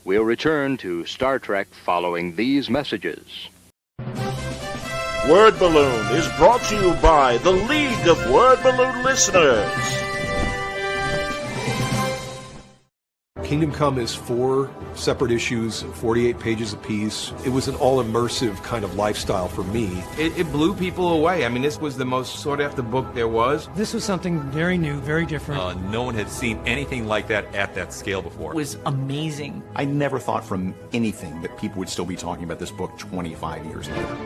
We'll return to Star Trek following these messages. Word Balloon is brought to you by the League of Word Balloon Listeners. Kingdom Come is 4 separate issues, 48 pages apiece. It was an all-immersive kind of lifestyle for me. It blew people away. I mean, this was the most sought-after book there was. This was something very new, very different. No one had seen anything like that at that scale before. It was amazing. I never thought from anything that people would still be talking about this book 25 years later.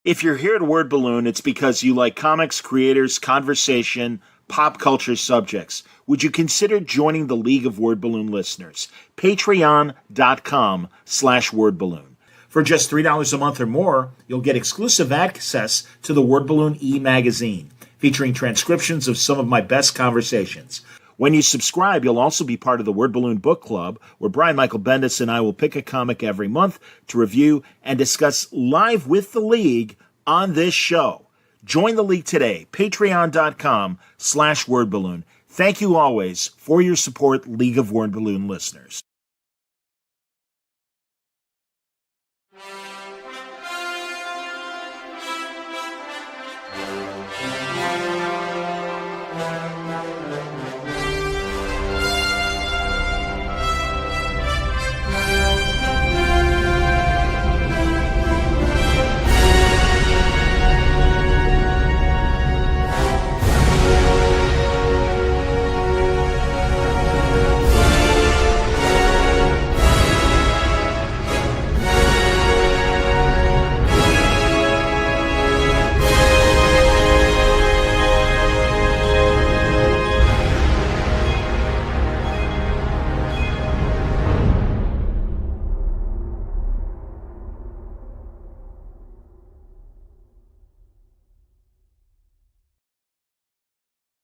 If you're here at Word Balloon, it's because you like comics, creators, conversation, pop culture subjects. Would you consider joining the League of Word Balloon Listeners? Patreon.com/wordballoon. For just $3 a month or more, you'll get exclusive access to the Word Balloon e-magazine, featuring transcriptions of some of my best conversations. When you subscribe, you'll also be part of the Word Balloon Book Club, where Brian Michael Bendis and I will pick a comic every month to review and discuss live with the League on this show. Join the League today, patreon.com/wordballoon. Thank you always for your support, League of Word Balloon listeners.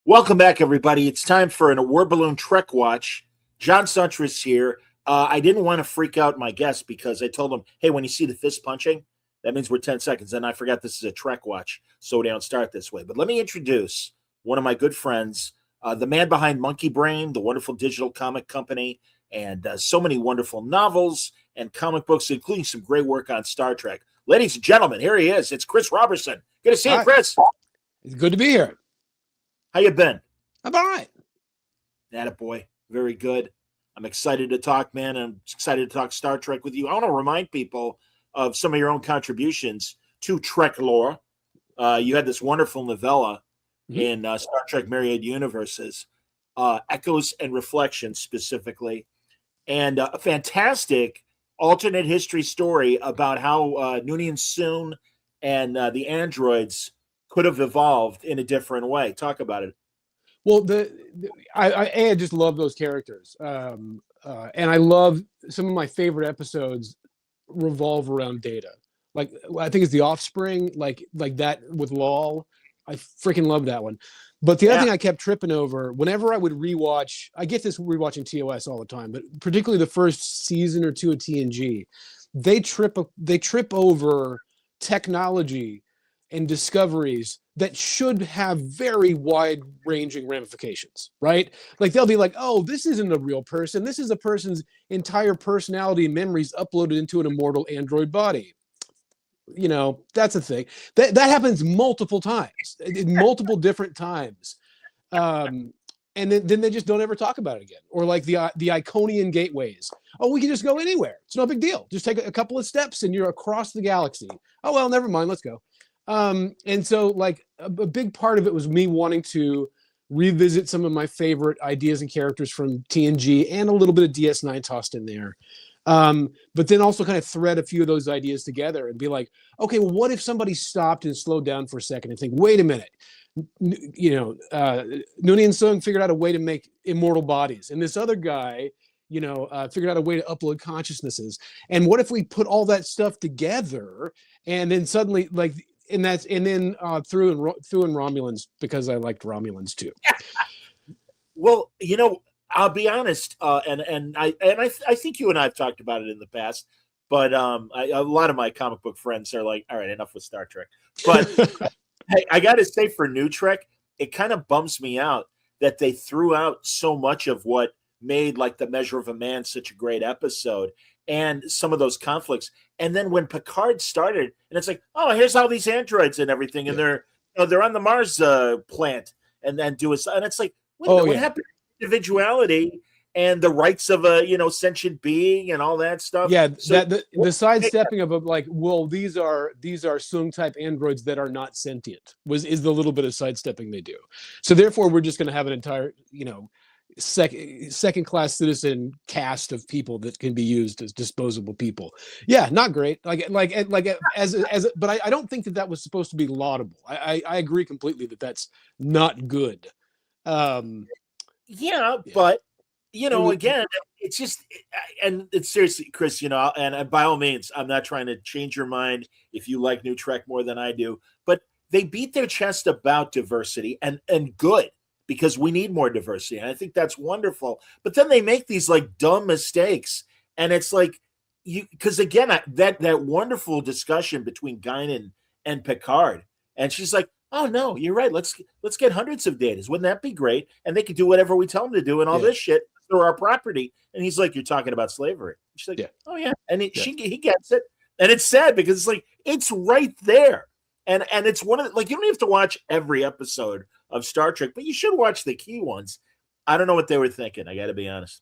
Welcome back, everybody. It's time for a Word Balloon Trek Watch. John Suntress here. I didn't want to freak out my guest because I told him, hey, when you see the fist punching, that means we're 10 seconds. And I forgot this is a Trek Watch, so we don't start this way. But let me introduce one of my good friends, the man behind Monkey Brain, the wonderful digital comic company, and so many wonderful novels and comic books, including some great work on Star Trek. Ladies and gentlemen, here he is. It's Cris Roberson. Good to see you, Cris. It's good to be here. How you been? I'm all right. Attaboy. Very good. I'm excited to talk, man. I'm excited to talk Star Trek with you. I want to remind people of some of your own contributions to Trek lore. You had this wonderful novella in Star Trek Myriad Universes, Echoes and Reflections specifically, and a fantastic alternate history story about how Noonien Soon and the androids could have evolved in a different way. Talk about it. Well, I just love those characters, and I love some of my favorite episodes revolve around Data. Like I think it's The Offspring, like that with Lol. I freaking love that one. But the other thing I kept tripping over whenever I would rewatch, I get this rewatching TOS all the time, but particularly the first season or two of TNG, they trip over technology and discoveries that should have very wide-ranging ramifications, right? Like they'll be like, oh, this isn't a real person. This is a person's entire personality and memories uploaded into an immortal android body. You know, that's a thing. That happens multiple times, multiple different times. And then they just don't ever talk about it again. Or like the Iconian gateways. Oh, we can just go anywhere. It's no big deal. Just take a couple of steps and you're across the galaxy. Oh, well, never mind. Let's go. And so like a big part of it was me wanting to revisit some of my favorite ideas and characters from TNG and a little bit of DS9 tossed in there. But then also kind of thread a few of those ideas together and be like, okay, well, what if somebody stopped and slowed down for a second and think, wait a minute, you know, Noonien Soong figured out a way to make immortal bodies. And this other guy, you know, figured out a way to upload consciousnesses. And what if we put all that stuff together and then suddenly like and then threw in Romulans because I liked Romulans too. Well, I'll be honest, and I think you and I have talked about it in the past, but a lot of my comic book friends are like, all right, enough with Star Trek. But hey, I got to say, for New Trek, it kind of bums me out that they threw out so much of what made like The Measure of a Man such a great episode, and some of those conflicts. And then when Picard started, and it's like, oh, here's all these androids and everything, and they're on the Mars plant, and then and it's like, what happened to individuality and the rights of a sentient being and all that stuff? Yeah, so the sidestepping of like, well, these are Sung type androids that are not sentient is the little bit of sidestepping they do. So therefore, we're just going to have an entire second class citizen cast of people that can be used as disposable people. Yeah, not great. But I don't think that was supposed to be laudable. I agree completely that that's not good. But again, it's just, and it's seriously, Chris, and by all means, I'm not trying to change your mind if you like New Trek more than I do, but they beat their chest about diversity and good, because we need more diversity. And I think that's wonderful. But then they make these like dumb mistakes. And it's like, because again, that wonderful discussion between Guinan and Picard, and she's like, oh no, you're right. Let's get hundreds of datas. Wouldn't that be great? And they can do whatever we tell them to do and all this shit through our property. And he's like, you're talking about slavery. She's like, oh yeah. And he gets it. And it's sad because it's like, it's right there. And it's one of the, like, you don't have to watch every episode of Star Trek, but you should watch the key ones. I don't know what they were thinking. I got to be honest.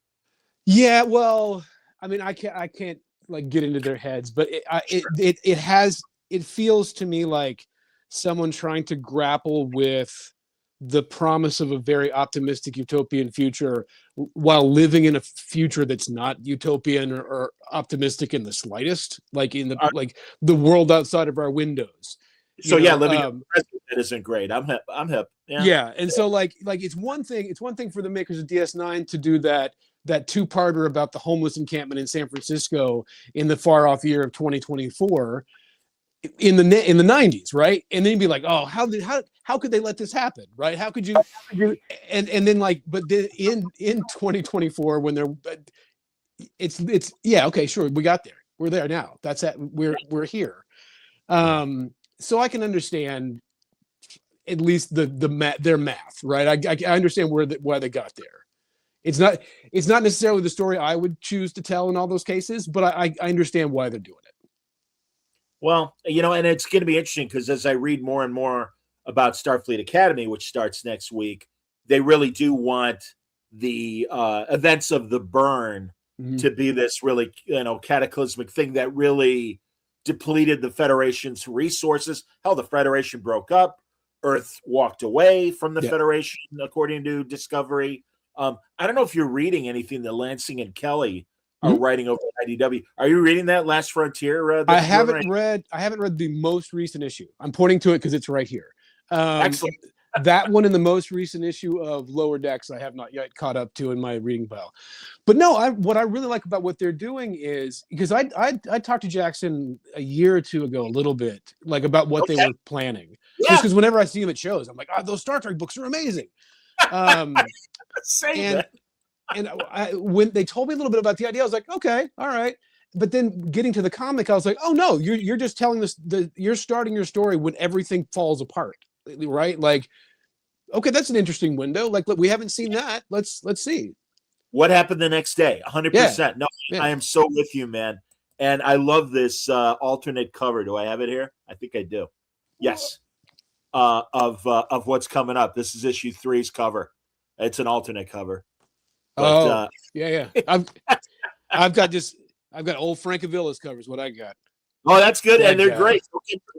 Yeah, well, I mean, I can't like get into their heads, but it feels to me like someone trying to grapple with the promise of a very optimistic utopian future while living in a future that's not utopian or optimistic in the slightest, like in the world outside of our windows. So living in the present isn't great. I'm hip. Yeah. And so like it's one thing for the makers of DS9 to do that two-parter about the homeless encampment in San Francisco in the far off year of 2024 in the 90s, right? And then you'd be like, oh, how could they let this happen, right? How could you and then like, but then in 2024 when they're it's yeah, okay, sure, we got there, we're there now, that's it, we're here. So I can understand at least their math, right? I understand why they got there. It's not necessarily the story I would choose to tell in all those cases, but I understand why they're doing it. Well, and it's going to be interesting because as I read more and more about Starfleet Academy, which starts next week, they really do want the events of the burn to be this really, cataclysmic thing that really depleted the Federation's resources. Hell, the Federation broke up. Earth walked away from the Federation, according to Discovery. I don't know if you're reading anything that Lansing and Kelly are writing over at IDW. Are you reading that Last Frontier? I haven't read the most recent issue. I'm pointing to it because it's right here. Excellent. That one in the most recent issue of Lower Decks, I have not yet caught up to in my reading pile. But no, what I really like about what they're doing is, because I talked to Jackson a year or two ago a little bit, like about what they were planning. Yeah. Just because whenever I see him at shows, I'm like, those Star Trek books are amazing. And when they told me a little bit about the idea, I was like, okay, all right. But then getting to the comic, I was like, oh no, you're just telling this. You're starting your story when everything falls apart, right? Like, okay, that's an interesting window. Like, look, we haven't seen that. Let's see. What happened the next day? 100%. No, I am so with you, man. And I love this alternate cover. Do I have it here? I think I do. Yes. Of what's coming up. This is issue 3's cover. It's an alternate cover. But, yeah. I've got old Francovilla's covers. What I got. Oh, that's good, and they're great.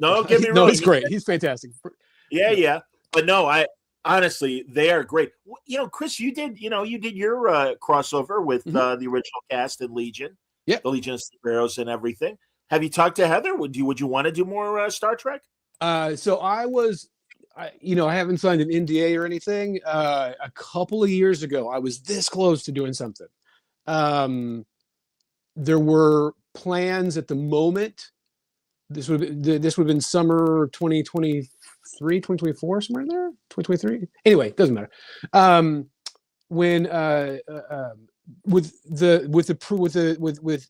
No, get me wrong. No, he's great. He's fantastic. Yeah. But no, honestly, they are great. Chris, you did your crossover with the original cast and Legion. Yeah, the Legion of Superheroes and everything. Have you talked to Heather? Would you want to do more Star Trek? So I haven't signed an NDA or anything. A couple of years ago, I was this close to doing something. There were plans at the moment this would have been summer 2023, 2024, somewhere in there, 2023. Anyway, doesn't matter. When with the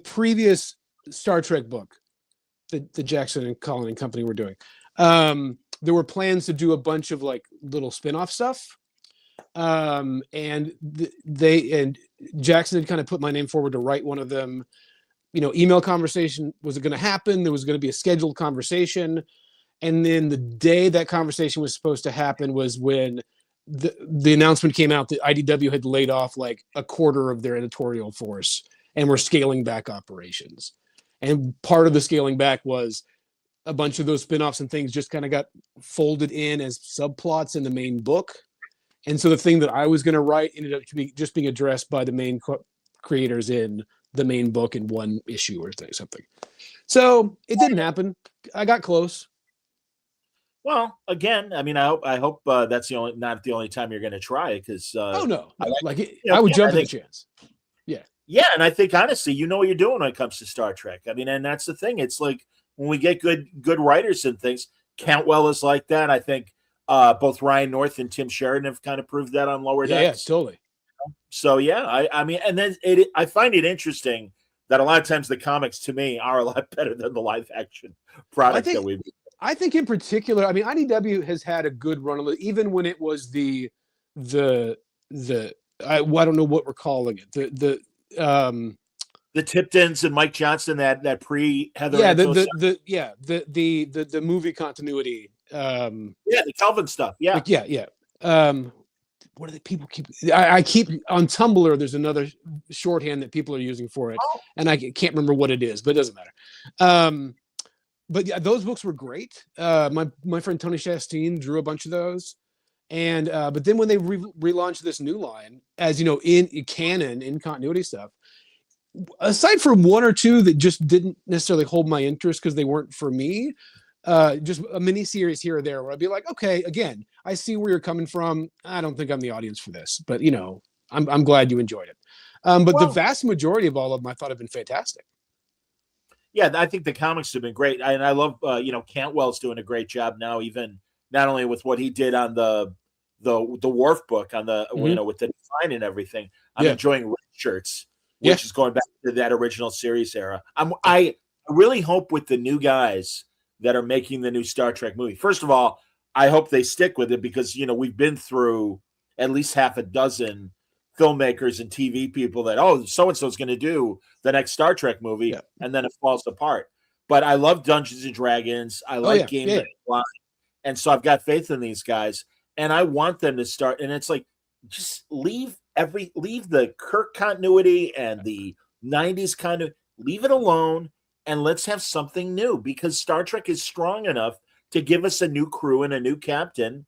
previous Star Trek book that the Jackson and Collin and company were doing, there were plans to do a bunch of like little spin-off stuff. And Jackson had kind of put my name forward to write one of them. Email conversation was going to happen. There was going to be a scheduled conversation. And then the day that conversation was supposed to happen was when the announcement came out that IDW had laid off like a quarter of their editorial force and were scaling back operations. And part of the scaling back was a bunch of those spinoffs and things just kind of got folded in as subplots in the main book. And so the thing that I was going to write ended up just being addressed by the main creators in the main book in one issue or something. So it didn't happen. I got close. Well, again, I mean, I hope that's not the only time you're going to try it, because oh no, I would jump at the chance. Yeah, and I think honestly, you know what you're doing when it comes to Star Trek. I mean, and that's the thing. It's like when we get good writers and things. Cantwell is like that. I think both Ryan North and Tim Sheridan have kind of proved that on Lower Decks. Yeah, totally. So yeah, I mean, and then I find it interesting that a lot of times the comics to me are a lot better than the live action product that we've. I think in particular, I mean, IDW has had a good run of it, even when it was the I don't know what we're calling it, the Tiptons and Mike Johnson, that pre Heather. Yeah, the movie continuity. The Kelvin stuff. Yeah. What do people keep? I keep on Tumblr. There's another shorthand that people are using for it, and I can't remember what it is, but it doesn't matter. But yeah, those books were great. My friend Tony Chastain drew a bunch of those, and but then when they relaunched this new line, as you know, in canon, in continuity stuff, aside from one or two that just didn't necessarily hold my interest because they weren't for me, just a mini series here or there where I'd be like, okay, again, I see where you're coming from. I don't think I'm the audience for this, but I'm glad you enjoyed it. But the vast majority of all of them I thought have been fantastic. Yeah, I think the comics have been great, and I love Cantwell's doing a great job now, even not only with what he did on the Worf book on the with the design and everything. I'm enjoying Red Shirts, which is going back to that original series era. I really hope with the new guys that are making the new Star Trek movie. First of all, I hope they stick with it because we've been through at least half a dozen filmmakers and TV people that so and so is going to do the next Star Trek movie, and then it falls apart. But I love Dungeons and Dragons. I like games that fly, and so I've got faith in these guys, and I want them to start. And it's like just leave the Kirk continuity and the '90s leave it alone, and let's have something new because Star Trek is strong enough to give us a new crew and a new captain,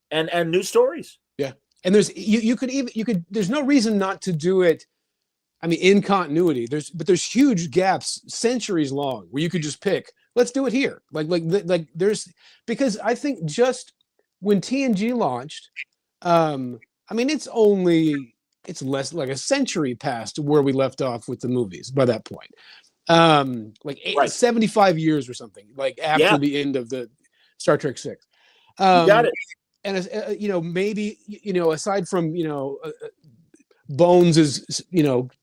and new stories. Yeah. And there's there's no reason not to do it. I mean, in continuity, there's huge gaps, centuries long, where you could just pick. Let's do it here. Like there's because I think just when TNG launched, I mean, it's less like a century past where we left off with the movies by that point. 75 years or something, like after the end of the Star Trek 6. You got it. And maybe aside from Bones is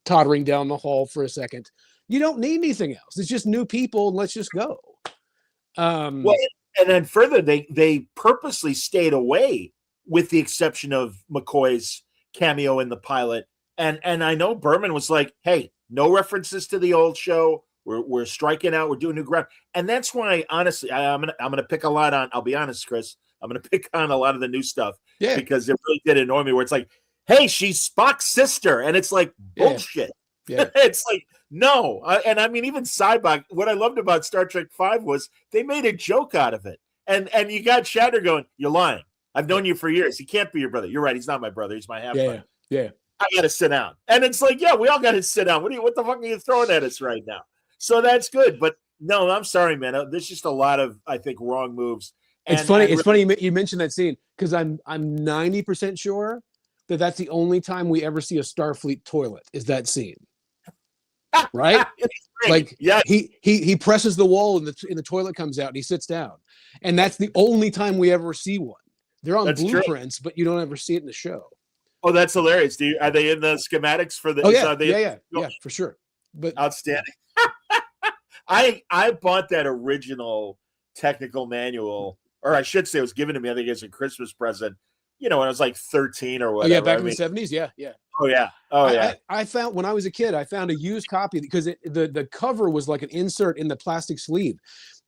tottering down the hall for a second, you don't need anything else. It's just new people, and let's just go. And then further, they purposely stayed away, with the exception of McCoy's cameo in the pilot. And I know Berman was like, "Hey, no references to the old show. We're striking out. We're doing new ground." And that's why, honestly, I'm gonna pick a lot on. I'll be honest, Chris. I'm going to pick on a lot of the new stuff because it really did annoy me where it's like, hey, she's Spock's sister. And it's like, bullshit. Yeah. It's like, no. And I mean, even Cybok, what I loved about Star Trek V was they made a joke out of it. And you got Shatner going, you're lying. I've known you for years. He can't be your brother. You're right. He's not my brother. He's my half-brother. Yeah. I got to sit down. And it's like, yeah, we all got to sit down. What the fuck are you throwing at us right now? So that's good. But no, I'm sorry, man. There's just a lot of, I think, wrong moves. It's funny. It's funny you mentioned that scene because I'm 90% sure that's the only time we ever see a Starfleet toilet is that scene. right? Like yeah, he presses the wall and the toilet comes out and he sits down, and that's the only time we ever see one. They're on That's true. blueprints, but you don't ever see it in the show. Oh, that's hilarious. Are they in the schematics for the? Oh yeah, for sure. But outstanding. I bought that original technical manual, or I should say, it was given to me. I think as a Christmas present. When I was like 13 or whatever. Oh yeah, back in the 70s. Yeah. Oh yeah. Oh yeah. I found when I was a kid, I found a used copy because the cover was like an insert in the plastic sleeve,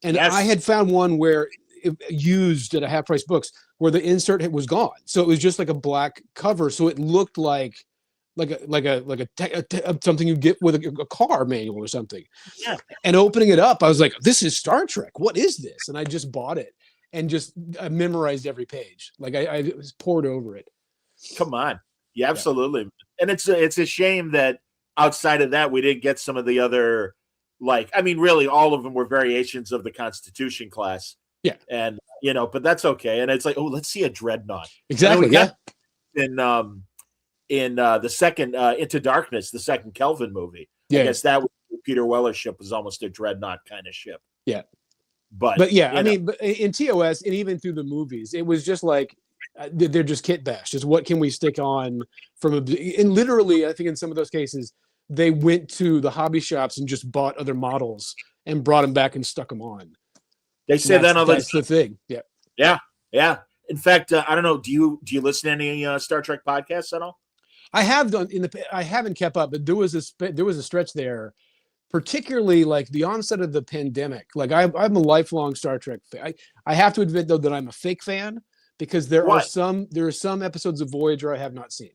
and Yes. I had found one where it used at a half price books where the insert was gone, so it was just like a black cover, so it looked like something you get with a car manual or something. Yeah. And opening it up, I was like, "This is Star Trek. What is this?" And I just bought it and just memorized every page. Like I was poured over it. Come on. Yeah, absolutely. Yeah. And it's a shame that outside of that, we didn't get some of the other, really all of them were variations of the Constitution class. Yeah. And, but that's okay. And it's like, oh, let's see a dreadnought. Exactly. Yeah. In the second, Into Darkness, the second Kelvin movie. Yeah. I guess that Peter Weller's ship was almost a dreadnought kind of ship. Yeah. But yeah, I mean, but in TOS and even through the movies, it was just like they're just kit bash. Just what can we stick on and literally, I think in some of those cases, they went to the hobby shops and just bought other models and brought them back and stuck them on. They say that's the thing. Yeah. Yeah. Yeah. In fact, I don't know. Do you listen to any Star Trek podcasts at all? I have done I haven't kept up, but there was a stretch there. Particularly like the onset of the pandemic. Like I'm a lifelong Star Trek fan. I have to admit though that I'm a fake fan because there are some episodes of Voyager I have not seen.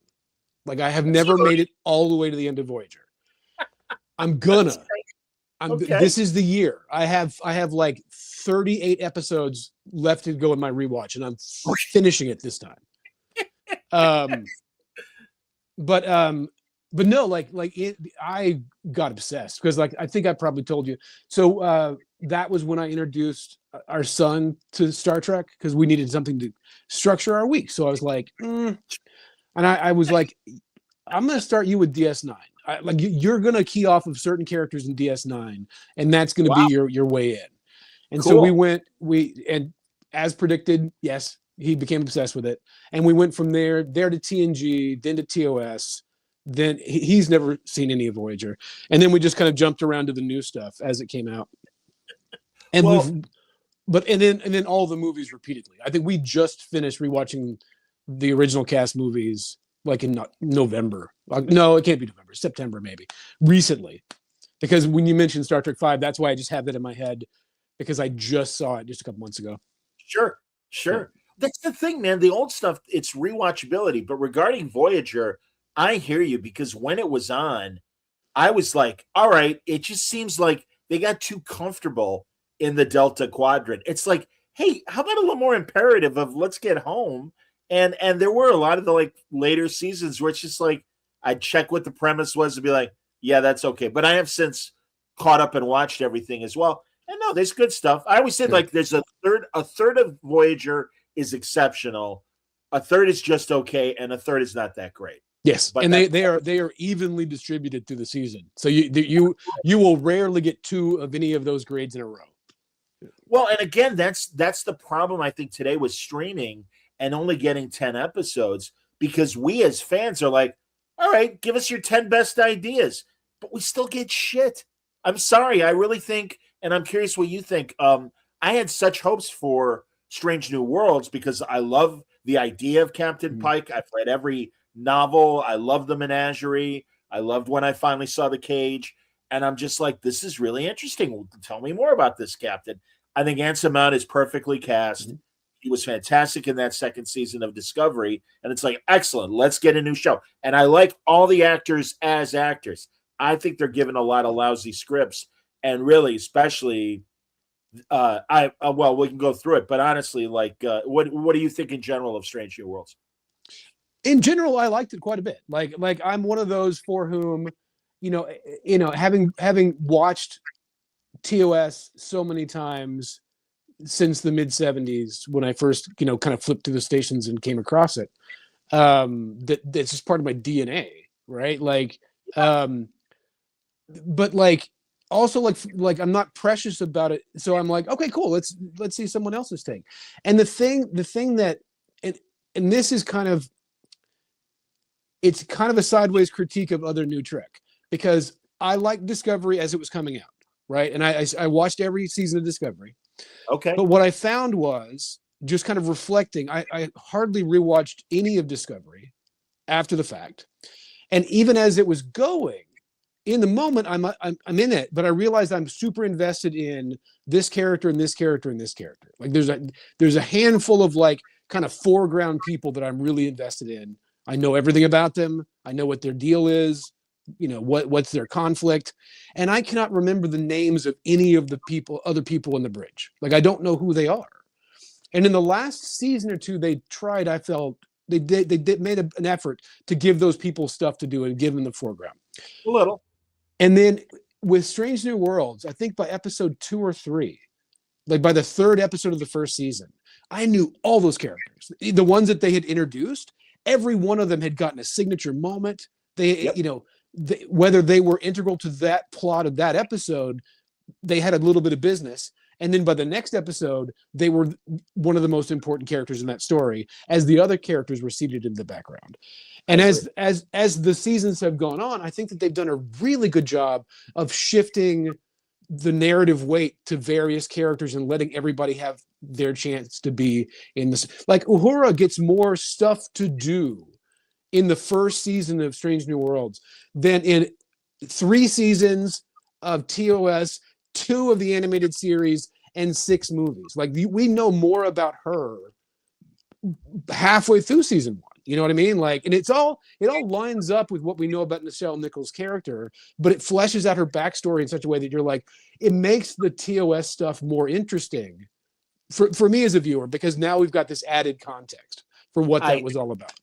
Like I have never made it all the way to the end of Voyager. This is the year. I have like 38 episodes left to go in my rewatch, and I'm finishing it this time. But no, I got obsessed because I think I probably told you. So that was when I introduced our son to Star Trek because we needed something to structure our week. So I was like, and I was like, I'm going to start you with DS9. You're going to key off of certain characters in DS9, and that's going to be your way in. And so and as predicted, yes, he became obsessed with it. And we went from there to TNG, then to TOS. Then he's never seen any of Voyager, and then we just kind of jumped around to the new stuff as it came out. And then all the movies repeatedly. I think we just finished rewatching the original cast movies like in November. No, it can't be November, September maybe. Recently, because when you mentioned Star Trek V, that's why I just have that in my head because I just saw it just a couple months ago. Sure. Yeah. That's the thing, man. The old stuff, it's rewatchability. But regarding Voyager, I hear you because when it was on, I was like, all right, it just seems like they got too comfortable in the Delta Quadrant. It's like, hey, how about a little more imperative of let's get home? And there were a lot of the later seasons where it's just like I'd check what the premise was and be like, yeah, that's okay. But I have since caught up and watched everything as well. And no, there's good stuff. I always said there's a third of Voyager is exceptional, a third is just okay, and a third is not that great. Yes, but they are evenly distributed through the season, so you will rarely get two of any of those grades in a row. Well, and again, that's the problem I think today with streaming and only getting 10 episodes because we as fans are like, all right, give us your 10 best ideas, but we still get shit. I'm sorry, I really think, and I'm curious what you think. I had such hopes for Strange New Worlds because I love the idea of Captain Pike. I've read every novel. I love the menagerie. I loved when I finally saw the cage. And I'm just like, this is really interesting. Tell me more about this, Captain. I think Anson Mount is perfectly cast. Mm-hmm. He was fantastic in that second season of Discovery. And it's like, excellent. Let's get a new show. And I like all the actors as actors. I think they're given a lot of lousy scripts. And really, especially, we can go through it. But honestly, what do you think in general of Strange New Worlds? In general, I liked it quite a bit. Like I'm one of those for whom, having watched TOS so many times since the mid 70s when I first, kind of flipped through the stations and came across it, that's just part of my DNA, right? but like also like I'm not precious about it. So I'm like, okay, cool. Let's see someone else's take. And the thing that and this is kind of it's kind of a sideways critique of other new Trek because I liked Discovery as it was coming out, right? And I watched every season of Discovery. Okay. But what I found was just kind of reflecting, I hardly rewatched any of Discovery after the fact. And even as it was going, in the moment, I'm in it, but I realized I'm super invested in this character and this character and this character. Like there's a handful of like kind of foreground people that I'm really invested in. I know everything about them. I know what their deal is. You know what's their conflict, and I cannot remember the names of any of the other people in the bridge. Like I don't know who they are. And in the last season or two, they tried. I felt they made an effort to give those people stuff to do and give them the foreground. A little. And then with Strange New Worlds, I think by episode 2 or 3, like by the third episode of the first season, I knew all those characters. The ones that they had introduced, every one of them had gotten a signature moment. They, whether they were integral to that plot of that episode, they had a little bit of business. And then by the next episode, they were one of the most important characters in that story, as the other characters were seated in the background. And as the seasons have gone on, I think that they've done a really good job of shifting the narrative weight to various characters and letting everybody have their chance to be in this. Like Uhura gets more stuff to do in the first season of Strange New Worlds than in 3 seasons of TOS, 2 of the animated series, and 6 movies. Like we know more about her halfway through season 1. You know what I mean? Like, and it all lines up with what we know about Nichelle Nichols' character, but it fleshes out her backstory in such a way that you're like, it makes the TOS stuff more interesting for me as a viewer, because now we've got this added context for what that was all about.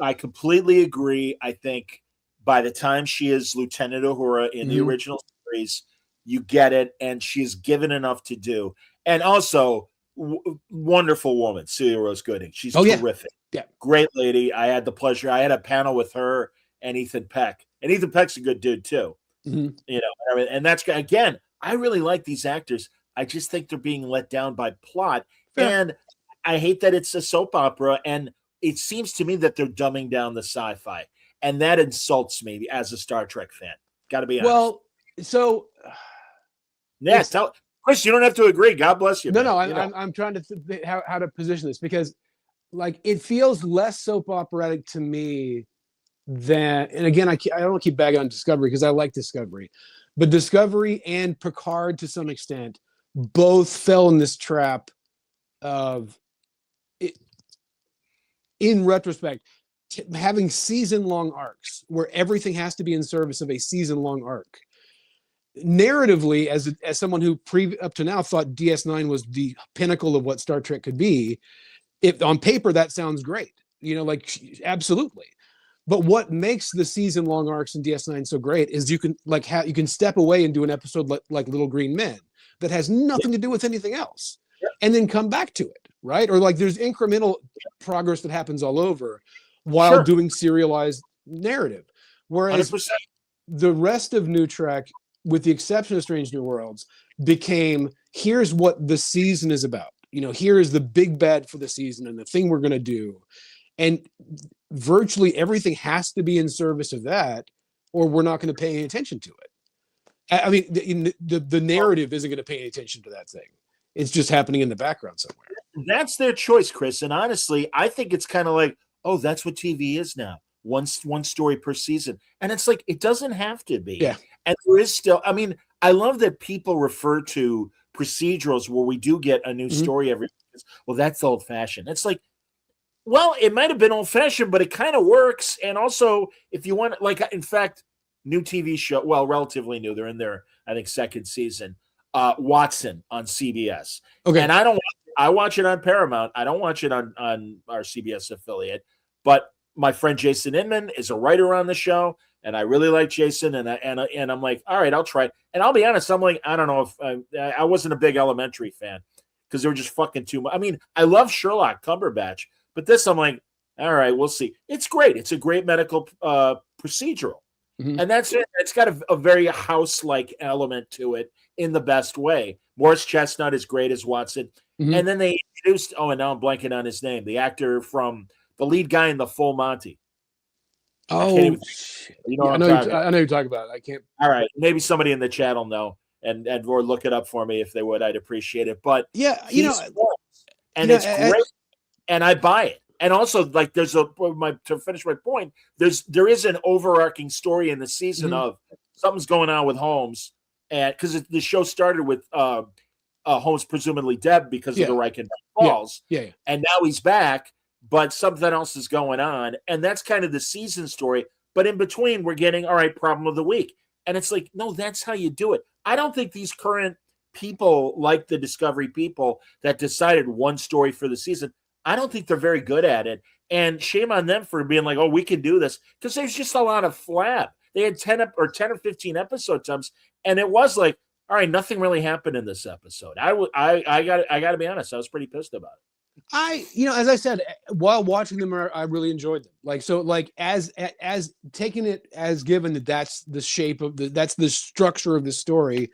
I completely agree. I think by the time she is Lieutenant Uhura in the original series, you get it, and she's given enough to do. And also, wonderful woman, Celia Rose Gooding. She's terrific. Yeah. Great lady. I had a panel with her and Ethan Peck. And Ethan Peck's a good dude too. You know, and that's, again, I really like these actors. I just think they're being let down by plot. Yeah. And I hate that it's a soap opera, and it seems to me that they're dumbing down the sci-fi. And that insults me as a Star Trek fan. Got to be honest. Well, so yes, Chris, you don't have to agree. God bless you. No, I'm trying to think how to position this, because like it feels less soap operatic to me than, and again, I don't keep bagging on Discovery because I like Discovery, but Discovery and Picard to some extent both fell in this trap of it, in retrospect, having season-long arcs where everything has to be in service of a season-long arc. Narratively, as someone who up to now thought DS9 was the pinnacle of what Star Trek could be, if on paper that sounds great, you know, like absolutely. But what makes the season-long arcs in DS9 so great is you can you can step away and do an episode like Little Green Men that has nothing to do with anything else, and then come back to it, right? Or like there's incremental progress that happens all over while doing serialized narrative, whereas 100%. The rest of New Trek, with the exception of Strange New Worlds, became, here's what the season is about. You know, here is the big bad for the season and the thing we're going to do. And virtually everything has to be in service of that, or we're not going to pay any attention to it. I mean, the narrative isn't going to pay any attention to that thing. It's just happening in the background somewhere. That's their choice, Chris. And honestly, I think it's kind of like, oh, that's what TV is now. One story per season. And it's like, it doesn't have to be. Yeah. And there is still, I mean, I love that people refer to procedurals where we do get a new story every week. Well, that's old fashioned. It's like, well, it might have been old fashioned, but it kind of works. And also, if you want, like, in fact, new TV show, well, relatively new. They're in their, I think, 2nd season. Watson on CBS. Okay. And I watch it on Paramount. I don't watch it on our CBS affiliate, but my friend Jason Inman is a writer on the show, and I really like Jason. And I'm like, all right, I'll try it. And I'll be honest, I'm like, I don't know if I wasn't a big Elementary fan because they were just fucking too much. I mean, I love Sherlock Cumberbatch, but this I'm like, all right, we'll see. It's great. It's a great medical procedural. Mhm. And that's it. It's got a very house-like element to it in the best way. Morris Chestnut is great as Watson. Mhm. And then they introduced, and now I'm blanking on his name, the actor from the lead guy in the Full Monty. I can't even Oh, think. shit. You know Yeah, what I'm talking about. I know you're talking about. I can't. All right. Maybe somebody in the chat will know and or look it up for me if they would. I'd appreciate it. But Yeah, he's and you know, it's great. And I buy it. And also, like, there's to finish my point, there is an overarching story in the season Mhm. of something's going on with Holmes, and because the show started with Holmes presumably dead because of the Reichenbach Falls, yeah. and now he's back, but something else is going on, and that's kind of the season story. But in between, we're getting all right, problem of the week, and it's like, no, that's how you do it. I don't think these current people, like the Discovery people that decided one story for the season, I don't think they're very good at it. And shame on them for being like, oh, we can do this. Because there's just a lot of flab. They had 10 or 15 episode times, and it was like, all right, nothing really happened in this episode. I got to be honest, I was pretty pissed about it. As I said, while watching them, I really enjoyed them. Like as taking it as given that that's the shape of that's the structure of the story,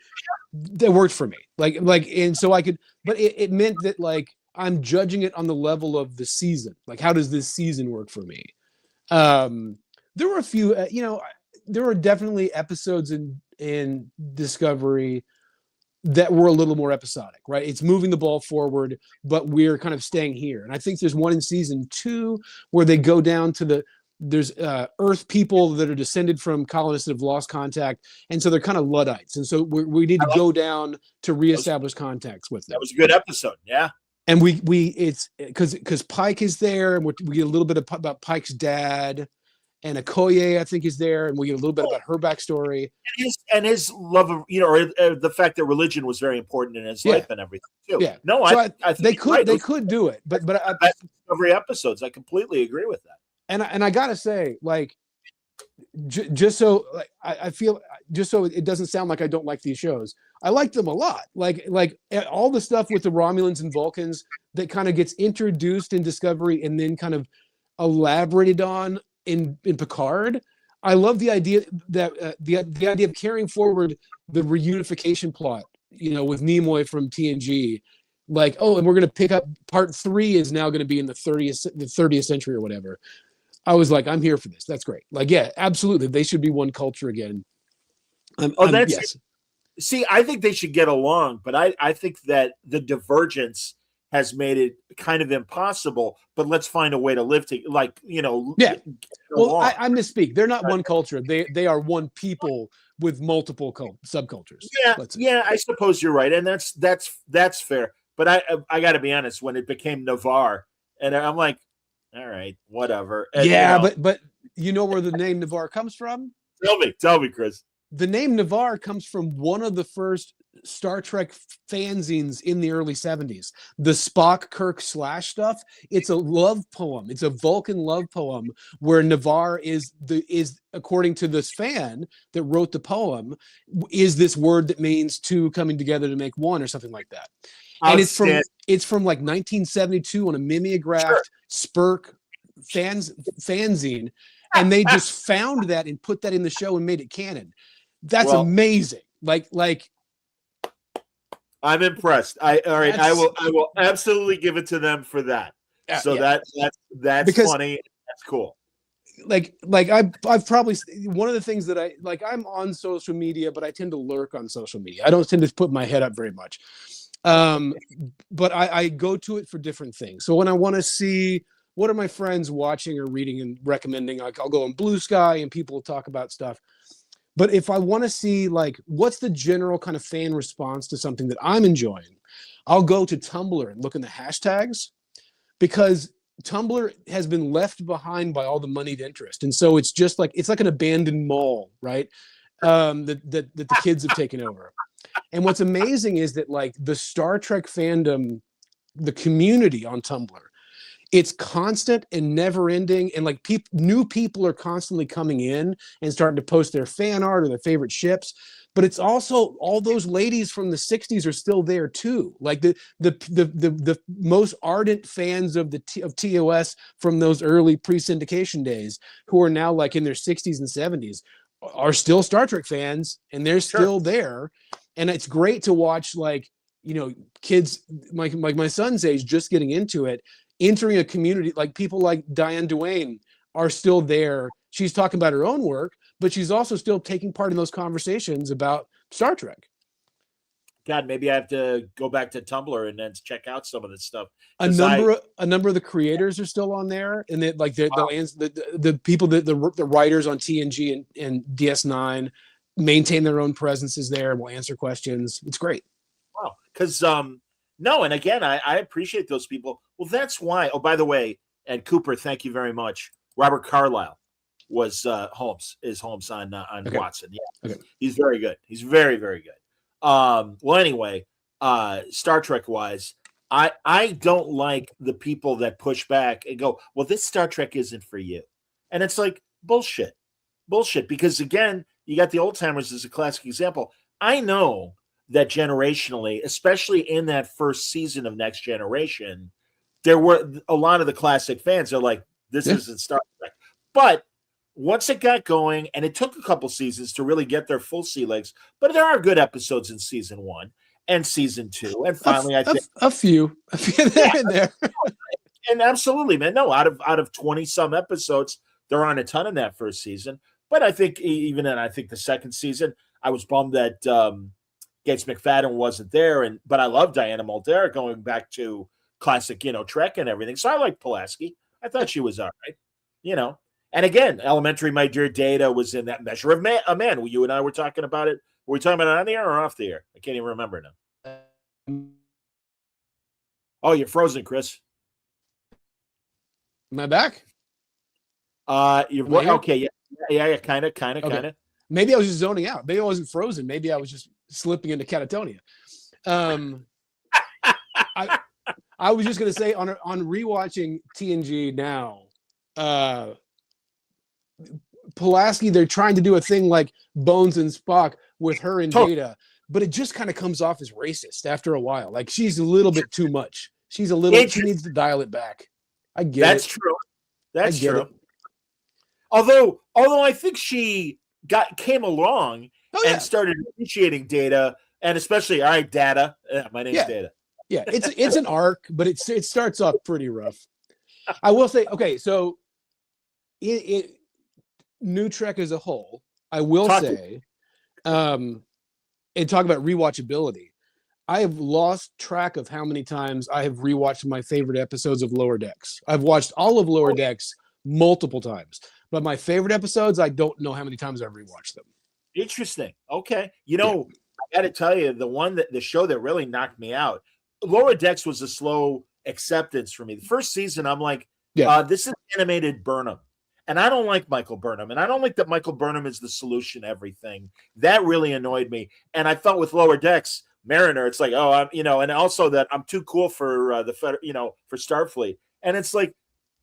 that worked for me. And so I could, but it meant that like I'm judging it on the level of the season. Like, how does this season work for me? There were a few, there were definitely episodes in Discovery that were a little more episodic, right? It's moving the ball forward, but we're kind of staying here. And I think there's one in season 2 where they go down to there's Earth people that are descended from colonists that have lost contact, and so they're kind of Luddites, and so we need to go down to reestablish contacts with them. That was a good episode, yeah. And it's because Pike is there, and we get a little bit about Pike's dad, and Okoye, I think, is there, and we get a little bit about her backstory and his love of or the fact that religion was very important in his life and everything too. Yeah, no, so I think they could do it, but Discovery episodes, I completely agree with that. And I gotta say, like, just so like I feel, just so it doesn't sound like I don't like these shows, I like them a lot. Like all the stuff with the Romulans and Vulcans that kind of gets introduced in Discovery and then kind of elaborated on in Picard. I love the idea that the idea of carrying forward the reunification plot, with Nimoy from TNG. Like, oh, and we're going to pick up part 3 is now going to be in the 30th century or whatever. I was like, I'm here for this. That's great. Like, yeah, absolutely. They should be one culture again. Yes. See, I think they should get along, but I think that the divergence has made it kind of impossible, but let's find a way to live together. Yeah. Well, I misspeak. They're not one culture. They are one people with multiple subcultures. Yeah, I suppose you're right. And that's fair. But I got to be honest, when it became Navarre, and I'm like, all right, whatever. And, but you know where the name Navarre comes from? Tell me, Chris. The name Navarre comes from one of the first Star Trek fanzines in the early 70s. The Spock Kirk / stuff. It's a love poem. It's a Vulcan love poem where Navarre is according to this fan that wrote the poem, is this word that means two coming together to make one or something like that. And it's from like 1972 on a mimeographed Spirk fanzine, and they just found that and put that in the show and made it canon. That's amazing. Like I'm impressed. I will absolutely give it to them for that. So that's funny. That's cool. Like I've probably, one of the things that I'm on social media, but I tend to lurk on social media. I don't tend to put my head up very much. But I go to it for different things. So when I want to see what are my friends watching or reading and recommending, like I'll go on Blue Sky and people will talk about stuff. But if I want to see like what's the general kind of fan response to something that I'm enjoying, I'll go to Tumblr and look in the hashtags, because Tumblr has been left behind by all the moneyed interest. And so it's just like, it's like an abandoned mall, right? That the kids have taken over. And what's amazing is that like the Star Trek fandom, the community on Tumblr, it's constant and never ending. And like new people are constantly coming in and starting to post their fan art or their favorite ships. But it's also all those ladies from the 60s are still there too. Like the most ardent fans of of TOS from those early pre-syndication days, who are now like in their 60s and 70s, are still Star Trek fans, and they're still there. And it's great to watch, like, kids like my son's age just getting into it, entering a community, like people like Diane Duane are still there. She's talking about her own work, but she's also still taking part in those conversations about Star Trek. God, maybe I have to go back to Tumblr and then check out some of this stuff. A number of the creators are still on there, and they'll answer the people that the writers on TNG and DS9 maintain their own presences there and will answer questions. It's great. Wow, because no, and again, I appreciate those people. Well, that's why. Oh, by the way, and Cooper, thank you very much. Robert Carlyle was Holmes on Okay. Watson. Yeah, Okay. He's very good. He's very, very good. Well, anyway, Star Trek wise, I don't like the people that push back and go, well, this Star Trek isn't for you. And it's like bullshit. Because again, you got the old timers as a classic example. I know that generationally, especially in that first season of Next Generation, there were a lot of the classic fans are like, this isn't Star Trek. But once it got going, and it took a couple seasons to really get their full sea legs, but there are good episodes in season 1 and season 2, and finally, I think a few there and there. And absolutely, man. No, out of 20 some episodes, there aren't a ton in that first season. But I think even in the second season, I was bummed that Gates McFadden wasn't there, but I love Diana Muldaur going back to classic, Trek and everything. So I like Pulaski. I thought she was all right, And again, Elementary, My Dear Data was in that Measure of a Man. You and I were talking about it. Were we talking about it on the air or off the air? I can't even remember now. Oh, you're frozen, Chris. Am I back? You're okay. Yeah, kind of. Maybe I was just zoning out. Maybe I wasn't frozen. Maybe I was just slipping into catatonia. I was just gonna say on rewatching TNG now, Pulaski, they're trying to do a thing like Bones and Spock with her and Data, but it just kind of comes off as racist after a while. Like she's a little bit too much. She needs to dial it back. I get That's it. true. That's true. It. Although I think she came along and started appreciating Data, and especially, all right, Data. Yeah, my name's Data. Yeah, it's an arc, but it starts off pretty rough. I will say, okay, so New Trek as a whole, I will say, and talk about rewatchability. I have lost track of how many times I have rewatched my favorite episodes of Lower Decks. I've watched all of Lower Decks multiple times, but my favorite episodes, I don't know how many times I've rewatched them. Interesting. Okay. I got to tell you, the show that really knocked me out, Lower Decks was a slow acceptance for me. The first season, I'm like, this is animated Burnham. And I don't like Michael Burnham. And I don't like that Michael Burnham is the solution to everything. That really annoyed me. And I felt with Lower Decks, Mariner, it's like, oh, and also that I'm too cool for for Starfleet. And it's like,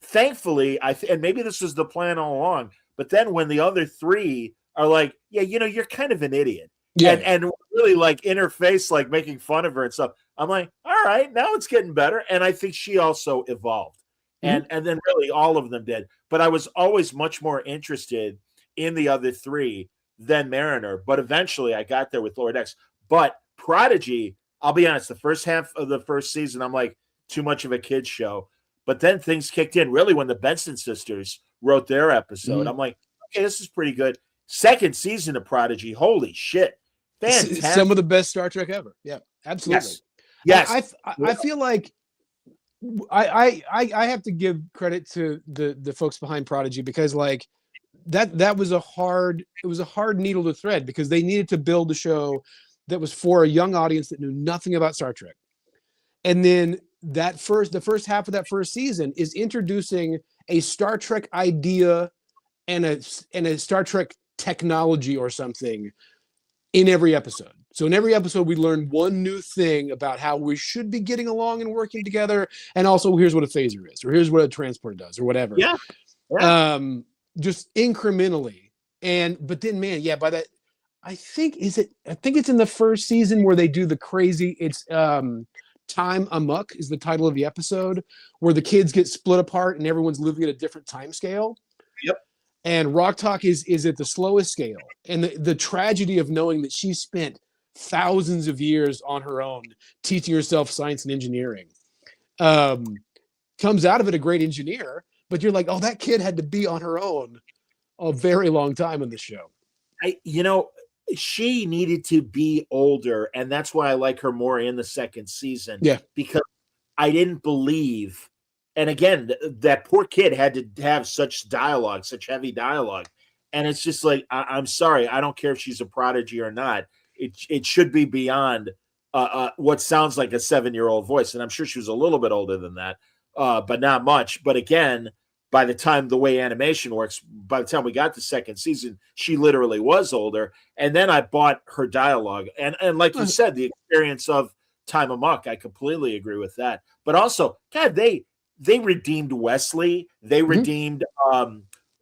thankfully, and maybe this was the plan all along, but then when the other three are like, yeah, you're kind of an idiot. Yeah. And really like interface, like making fun of her and stuff. I'm like, all right, now it's getting better. And I think she also evolved. And then really all of them did. But I was always much more interested in the other three than Mariner. But eventually I got there with Lower Decks. But Prodigy, I'll be honest, the first half of the first season, I'm like, too much of a kid's show. But then things kicked in really when the Benson sisters wrote their episode. I'm like, okay, this is pretty good. Second season of Prodigy, holy shit. Fantastic. Some of the best Star Trek ever. Yeah, absolutely. Yes. I feel like I have to give credit to the folks behind Prodigy because like that was a hard needle to thread because they needed to build a show that was for a young audience that knew nothing about Star Trek. And then the first half of that first season is introducing a Star Trek idea and a Star Trek technology or something in every episode. So in every episode, we learn one new thing about how we should be getting along and working together. And also, here's what a phaser is, or here's what a transporter does, or whatever. Yeah. Just incrementally. But then, man, by that, I think it's in the first season where they do the crazy, it's Time Amok is the title of the episode, where the kids get split apart and everyone's living at a different time scale. Yep. And Rock Talk is at the slowest scale. And the tragedy of knowing that she spent thousands of years on her own teaching herself science and engineering comes out of it a great engineer. But you're like, oh, that kid had to be on her own a very long time in the show. She needed to be older, and that's why I like her more in the second season. Yeah. Because I didn't believe, and again, that poor kid had to have such dialogue, such heavy dialogue. And it's just like, I'm sorry, I don't care if she's a prodigy or not. It should be beyond what sounds like a 7-year-old voice. And I'm sure she was a little bit older than that, but not much. But again, by the time the way animation works, by the time we got to second season, she literally was older. And then I bought her dialogue. And like you said, the experience of Time Amok, I completely agree with that. But also, God, they redeemed Wesley. They redeemed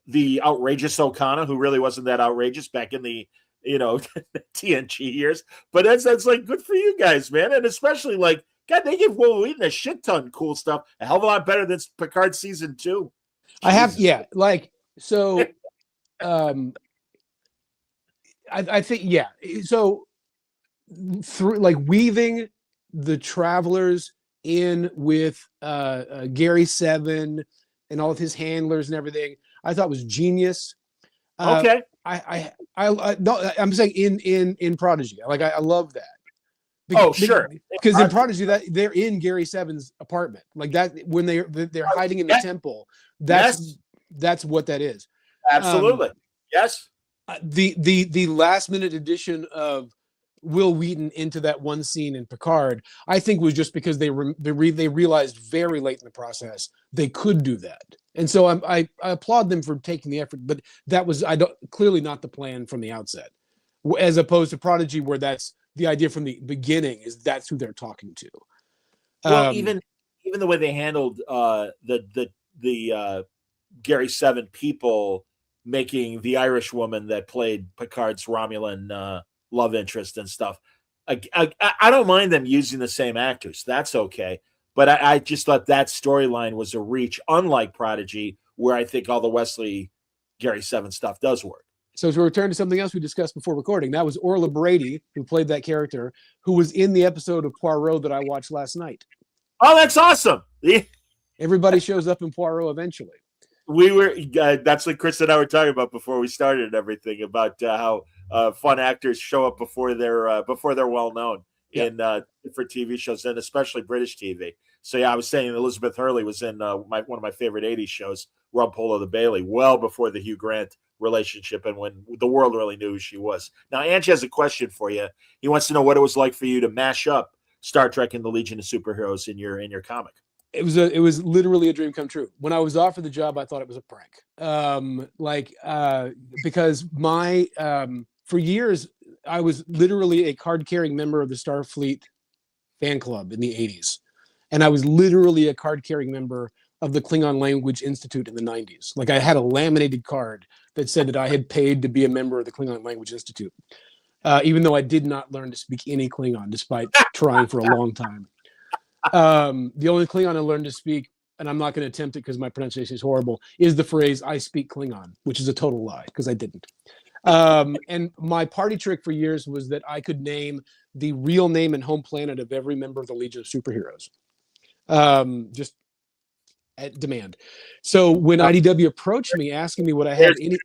the outrageous O'Connor, who really wasn't that outrageous back in the TNG years. But that's like good for you guys, man. And especially like, God, they give Will Wheaton a shit ton of cool stuff. A hell of a lot better than Picard season 2. I have, yeah, like, so, I think, yeah. So through like weaving the Travelers in with Gary Seven and all of his handlers and everything, I thought was genius. Okay. No, I'm saying in Prodigy, like I love that. Sure. Because in Prodigy, that they're in Gary Seven's apartment, like that when they're hiding in the temple. That's what that is. Absolutely. Yes. The last minute addition of Will Wheaton into that one scene in Picard, I think was just because they realized very late in the process they could do that, and so I applaud them for taking the effort. But that was clearly not the plan from the outset, as opposed to Prodigy, where that's the idea from the beginning is that's who they're talking to. Well, even the way they handled the Gary Seven people making the Irish woman that played Picard's Romulan love interest and stuff. I don't mind them using the same actors. That's okay. But I just thought that storyline was a reach, unlike Prodigy, where I think all the Wesley Gary Seven stuff does work. So to return to something else we discussed before recording, that was Orla Brady, who played that character, who was in the episode of Poirot that I watched last night. Oh, that's awesome. Everybody shows up in Poirot eventually. We were that's what Cris and I were talking about before we started and everything about how fun actors show up before they're well known for TV shows, and especially British TV. So yeah, I was saying Elizabeth Hurley was in one of my favorite 80s shows, Rumpole of the Bailey, well before the Hugh Grant relationship and when the world really knew who she was. Now, Angie has a question for you. He wants to know what it was like for you to mash up Star Trek and the Legion of Superheroes in your comic. It was literally a dream come true. When I was offered the job, I thought it was a prank. Because for years I was literally a card-carrying member of the Starfleet fan club in the 80s. And I was literally a card-carrying member of the Klingon Language Institute in the 90s. Like I had a laminated card that said that I had paid to be a member of the Klingon Language Institute, even though I did not learn to speak any Klingon, despite trying for a long time. The only Klingon I learned to speak, and I'm not going to attempt it because my pronunciation is horrible, is the phrase "I speak Klingon," which is a total lie because I didn't. And my party trick for years was that I could name the real name and home planet of every member of the Legion of Superheroes, just at demand. So when IDW approached me asking me what I had any.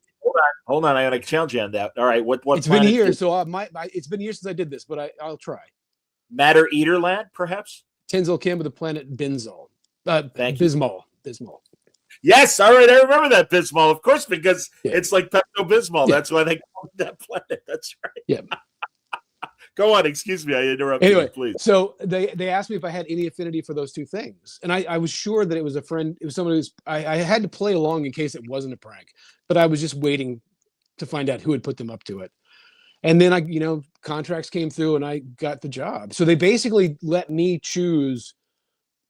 Hold on, I got to challenge you on that. All right, what? It's been years, so it's been years since I did this, but I'll try. Matter Eater Lad, perhaps. Tenzil Kim of the planet Benzol. Bismol. Bismol. Yes, all right, I remember that Bismol, of course, because it's like Pepto-Bismol. Yeah. That's why they call it that planet. That's right. Yeah. Go on, excuse me, I interrupted you, please. So they asked me if I had any affinity for those two things. And I was sure that it was a friend, it was someone who's, I had to play along in case it wasn't a prank, but I was just waiting to find out who had put them up to it. And then contracts came through and I got the job. So they basically let me choose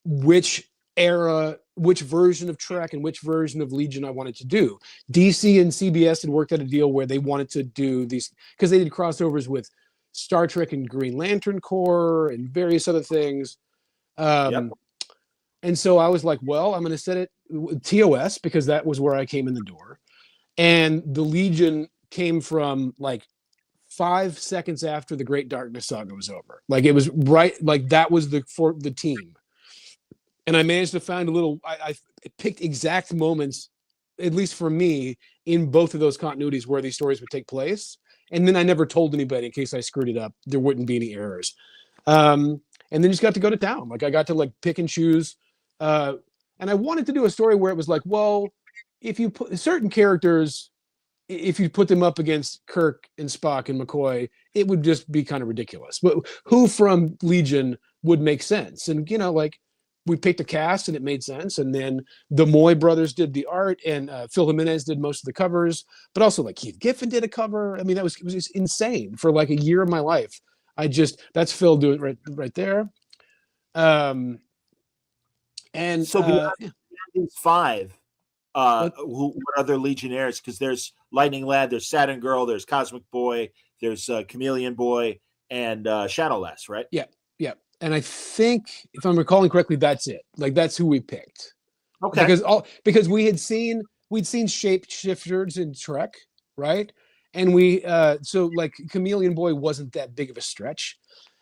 which era, which version of Trek and which version of Legion I wanted to do. DC and CBS had worked out a deal where they wanted to do these, because they did crossovers with Star Trek and Green Lantern Corps and various other things. And so I was like, well, I'm going to set it with TOS because that was where I came in the door. and the Legion came from like 5 seconds after the Great Darkness saga was over. Like it was right, like that was for the team. And I managed to find a little. I picked exact moments, at least for me, in both of those continuities where these stories would take place. And then I never told anybody in case I screwed it up. There wouldn't be any errors. And then just got to go to town. Like I got to like pick and choose. And I wanted to do a story where it was like, well, if you put certain characters, if you put them up against Kirk and Spock and McCoy, it would just be kind of ridiculous. But who from Legion would make sense? And, you know, like we picked a cast and it made sense. And then the Moy brothers did the art and Phil Jimenez did most of the covers, but also like Keith Giffen did a cover. I mean, it was just insane for like a year of my life. That's Phil doing right there. And so beyond these 5, what other Legionnaires? Because there's Lightning Lad, there's Saturn Girl, there's Cosmic Boy, there's Chameleon Boy, and Shadow Lass, right? Yeah. And I think, if I'm recalling correctly, that's it. Like that's who we picked. Okay. Because we'd seen shapeshifters in Trek, right? And so like Chameleon Boy wasn't that big of a stretch.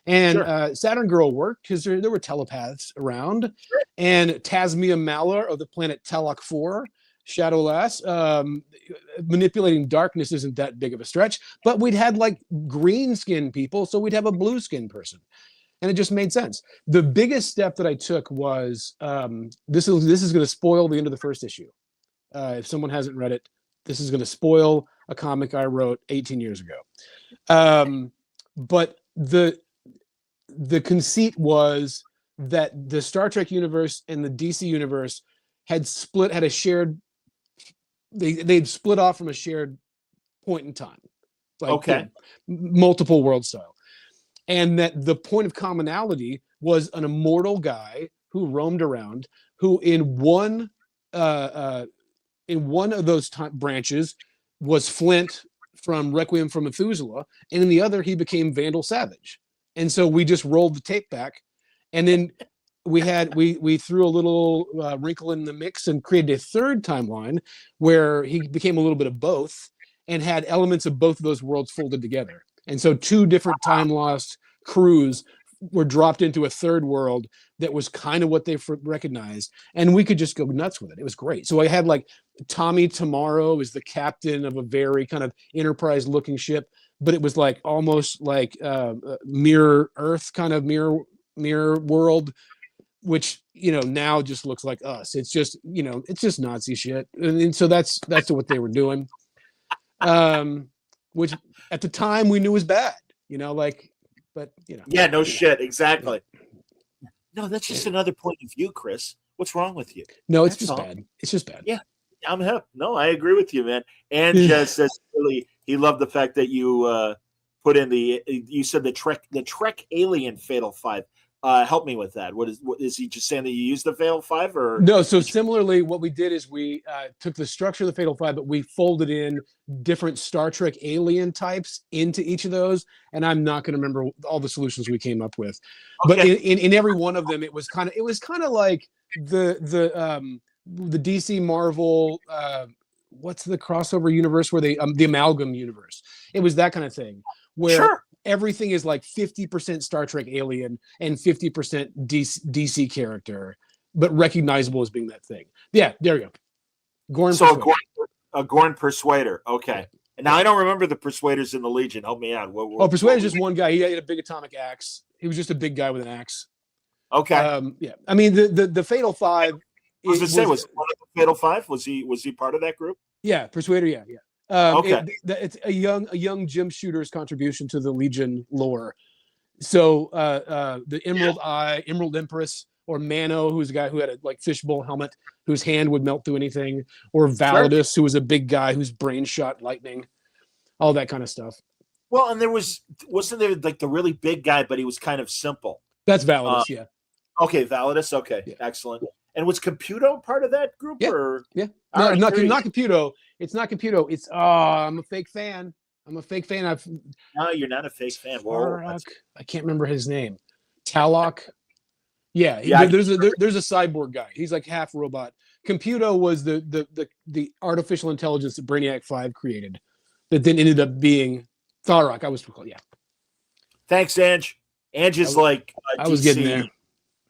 And sure. Saturn Girl worked because there were telepaths around. Sure. And Tasmia Malar of the planet Talok 4, Shadow Lass, manipulating darkness isn't that big of a stretch. But we'd had like green skin people, so we'd have a blue skin person. And it just made sense. The biggest step that I took was this is going to spoil the end of the first issue. If someone hasn't read it, this is going to spoil a comic I wrote 18 years ago. But the conceit was that the Star Trek universe and the DC universe they'd split off from a shared point in time, like okay, multiple world style. And that the point of commonality was an immortal guy who roamed around, who in one of those branches was Flint from Requiem from Methuselah, and in the other he became Vandal Savage. And so we just rolled the tape back, and then we threw a little wrinkle in the mix and created a third timeline where he became a little bit of both and had elements of both of those worlds folded together. And so 2 different time lost crews were dropped into a third world that was kind of what they recognized, and we could just go nuts with it. It was great. So I had like Tommy Tomorrow is the captain of a very kind of Enterprise looking ship, but it was like almost like Mirror Earth, kind of mirror world, which, you know, now just looks like us. It's just, you know, it's just Nazi shit. And so that's what they were doing. Which at the time we knew was bad, you know, like, but you know. Yeah, no shit. Exactly. No, that's just another point of view, Chris. What's wrong with you? No, it's just bad. It's just bad. Yeah, I'm hip. No, I agree with you, man. And just says really, he loved the fact that you put in you said the Trek Alien Fatal 5. Help me with that. What is he just saying that you used the Fatal 5 or no? So similarly, what we did is we took the structure of the Fatal 5, but we folded in different Star Trek alien types into each of those. And I'm not going to remember all the solutions we came up with, okay. But in every one of them, it was kind of like the DC Marvel. What's the crossover universe where the amalgam universe? It was that kind of thing where. Sure. Everything is like 50% Star Trek alien and 50% DC character, but recognizable as being that thing. Yeah, there you go. Gorn a Gorn Persuader. Okay. And now I don't remember the Persuaders in the Legion. Help me out. Persuader's just one guy. He had a big atomic axe. He was just a big guy with an axe. Okay. Yeah. I mean, the Fatal 5. Was one of the Fatal 5? Was he part of that group? Yeah, Persuader. Yeah. Okay. It's a young Jim Shooter's contribution to the Legion lore. So the Emerald Eye, Emerald Empress, or Mano, who's a guy who had a like fishbowl helmet, whose hand would melt through anything, or Validus, who was a big guy whose brain shot lightning, all that kind of stuff. Well, and wasn't there like the really big guy, but he was kind of simple. That's Validus, yeah. Okay, Validus. Okay, yeah. Excellent. And was Computo part of that group? Yeah. Or yeah. No, not Computo. It's not Computo. It's I'm a fake fan. No, you're not a fake fan. I can't remember his name. Talok. Yeah, Yeah, there's a cyborg guy. He's like half robot. Computo was the artificial intelligence that Brainiac 5 created, that then ended up being Tharok. Yeah. Thanks, Ange. Ange is like I was getting there.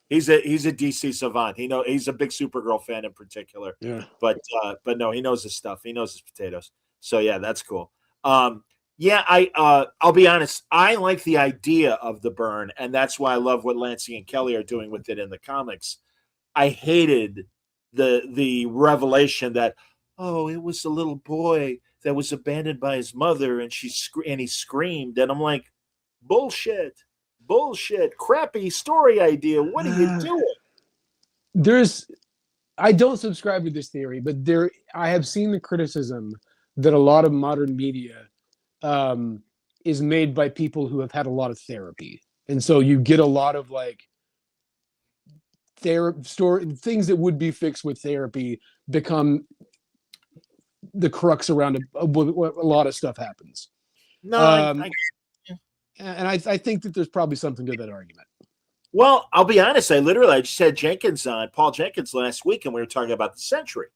He's a DC savant. He's a big Supergirl fan in particular. Yeah. But no, he knows his stuff. He knows his potatoes. So yeah, that's cool. Yeah, I'll be honest. I like the idea of the burn, and that's why I love what Lancey and Kelly are doing with it in the comics. I hated the revelation that, oh, it was a little boy that was abandoned by his mother, and he screamed, and I'm like, bullshit, crappy story idea. What are you doing? I don't subscribe to this theory, but I have seen the criticism that a lot of modern media is made by people who have had a lot of therapy, and so you get a lot of like things that would be fixed with therapy become the crux around a lot of stuff happens. No, and I think that there's probably something to that argument. Well, I'll be honest. I just had Paul Jenkins last week, and we were talking about the Sentry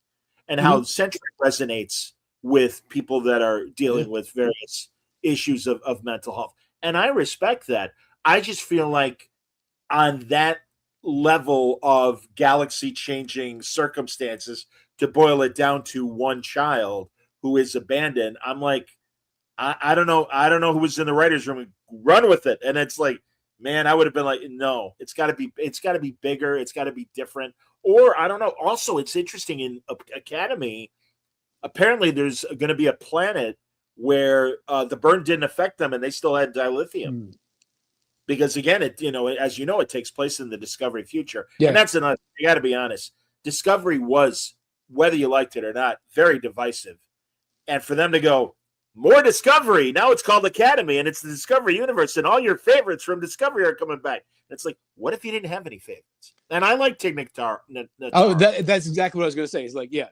and how the Sentry resonates with people that are dealing with various issues of mental health. And I respect that. I just feel like on that level of galaxy-changing circumstances, to boil it down to one child who is abandoned, I'm like, I don't know who was in the writer's room. Run with it. And it's like, man, I would have been like, no, it's got to be bigger. It's got to be different. Or I don't know. Also, it's interesting in Academy. Apparently, there's going to be a planet where the burn didn't affect them, and they still had dilithium. Because again, as you know, it takes place in the Discovery future, and that's another. You got to be honest. Discovery was, whether you liked it or not, very divisive, and for them to go more Discovery, now it's called Academy, and it's the Discovery universe, and all your favorites from Discovery are coming back. It's like, what if you didn't have any favorites? And I like Tig Notaro. Oh, that's exactly what I was going to say. It's like, yeah.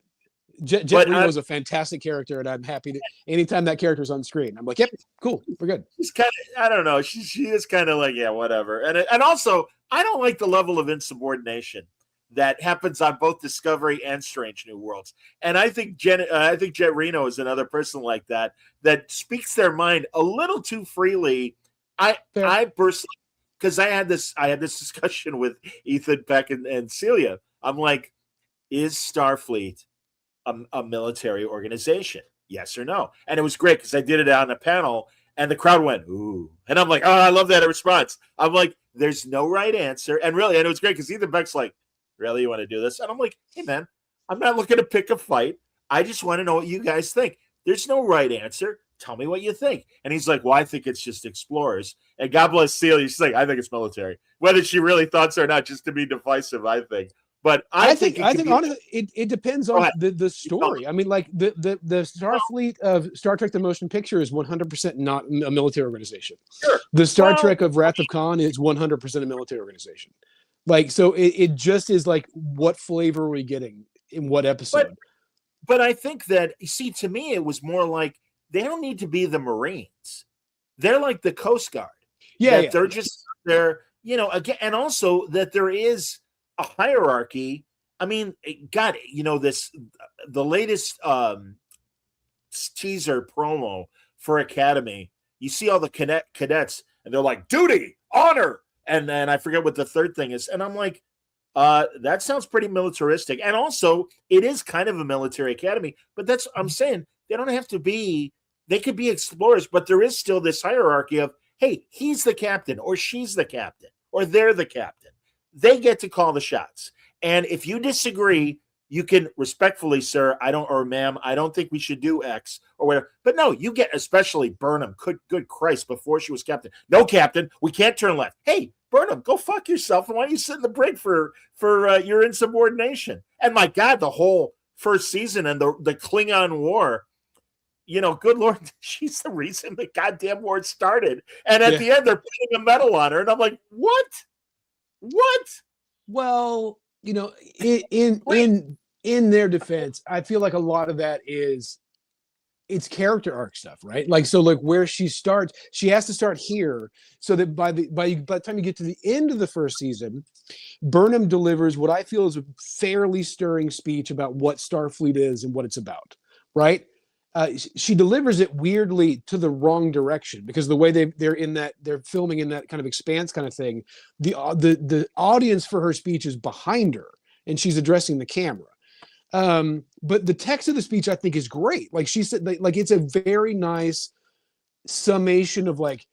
Jet Reno is a fantastic character, and I'm happy that anytime that character's on screen, I'm like, yep, cool, we're good. She's kind of, I don't know, she is kind of like, yeah, whatever. And also, I don't like the level of insubordination that happens on both Discovery and Strange New Worlds. And I think Jet Reno is another person like that speaks their mind a little too freely. I personally, because I had this discussion with Ethan Peck and Celia. I'm like, is Starfleet a military organization? Yes or no? And it was great because I did it on a panel and the crowd went, ooh. And I'm like, oh, I love that response. I'm like, there's no right answer. And it was great because Ethan Beck's like, really, you want to do this? And I'm like, hey, man, I'm not looking to pick a fight. I just want to know what you guys think. There's no right answer. Tell me what you think. And he's like, well, I think it's just explorers. And God bless Celia. She's like, I think it's military. Whether she really thought so or not, just to be divisive, I think. But I think honestly, it depends on the story. I mean, like the Starfleet of Star Trek: The Motion Picture is 100% not a military organization. Sure. The Star Trek of Wrath of Khan is 100% a military organization. Like, so it just is like, what flavor are we getting in what episode? But I think that, you see, to me, it was more like they don't need to be the Marines. They're like the Coast Guard. They're just there, again, and also that there is a hierarchy. I mean, God, the latest teaser promo for Academy, you see all the cadets, and they're like, duty, honor, and then I forget what the third thing is, and I'm like, that sounds pretty militaristic. And also, it is kind of a military academy, but I'm saying they don't have to be. They could be explorers, but there is still this hierarchy of, hey, he's the captain, or she's the captain, or they're the captain. They get to call the shots. And if you disagree, you can respectfully, sir, or ma'am, I don't think we should do X or whatever. But no, you get, especially Burnham, good Christ, before she was captain. No, captain, we can't turn left. Hey, Burnham, go fuck yourself. And why don't you sit in the brig for your insubordination? And my God, the whole first season and the Klingon War, good Lord, she's the reason the goddamn war started. And at the end, they're putting a medal on her. And I'm like, what? Well, in their defense, I feel like a lot of that is it's character arc stuff, right? Like, so like where she starts, she has to start here so that by the time you get to the end of the first season, Burnham delivers what I feel is a fairly stirring speech about what Starfleet is and what it's about, right? She delivers it weirdly to the wrong direction because the way they're filming in that kind of expanse kind of thing, the audience for her speech is behind her and she's addressing the camera. But the text of the speech I think is great. Like she said, like it's a very nice summation of like,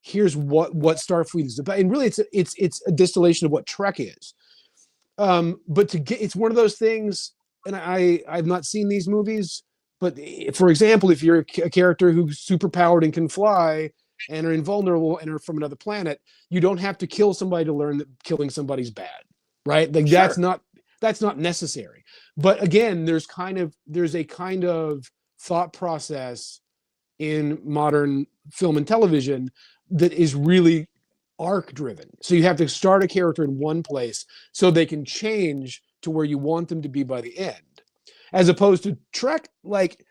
here's what Starfleet is about, and really it's a distillation of what Trek is. But it's one of those things, and I've not seen these movies. But for example, if you're a character who's super powered and can fly and are invulnerable and are from another planet, you don't have to kill somebody to learn that killing somebody's bad, right? Like Sure. that's not necessary. But again, there's a kind of thought process in modern film and television that is really arc driven. So you have to start a character in one place so they can change to where you want them to be by the end. As opposed to Trek, like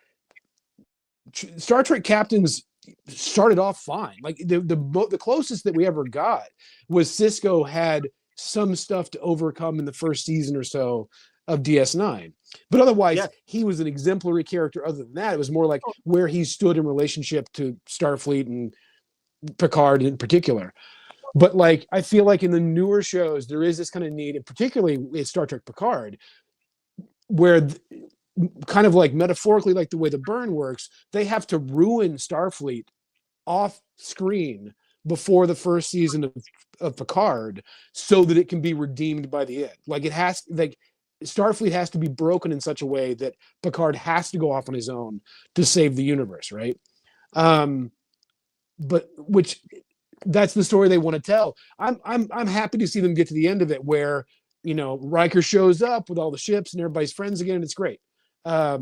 Star Trek captains started off fine. Like the closest that we ever got was Sisko had some stuff to overcome in the first season or so of DS9. But otherwise, he was an exemplary character. Other than that, it was more like where he stood in relationship to Starfleet and Picard in particular. But like, I feel like in the newer shows, there is this kind of need, and particularly in Star Trek Picard, where kind of like metaphorically, like the way the burn works, they have to ruin Starfleet off screen before the first season of Picard so that it can be redeemed by the end. Like Starfleet has to be broken in such a way that Picard has to go off on his own to save the universe, right? But which that's the story they want to tell. I'm happy to see them get to the end of it where, you know, Riker shows up with all the ships and everybody's friends again, and it's great. But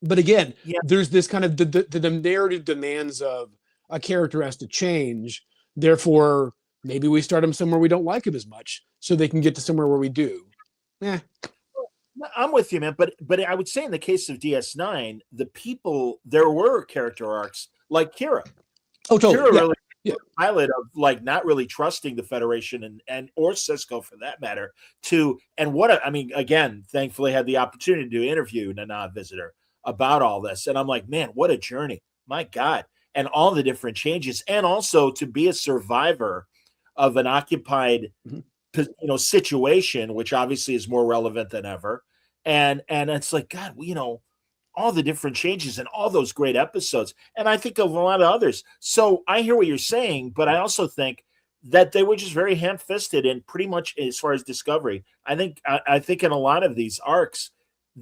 again, there's this kind of the narrative demands of a character has to change. Therefore, maybe we start them somewhere we don't like him as much so they can get to somewhere where we do. I'm with you, man. But I would say in the case of DS9, there were character arcs like Kira. Oh, totally. Kira really pilot of like not really trusting the Federation and or Cisco for that matter again, thankfully had the opportunity to interview Nana Visitor about all this. And I'm like, man, what a journey. My God. And all the different changes. And also to be a survivor of an occupied situation, which obviously is more relevant than ever. And it's like, God, all the different changes and all those great episodes. And I think of a lot of others. So I hear what you're saying, but I also think that they were just very ham-fisted and pretty much as far as Discovery. I think in a lot of these arcs,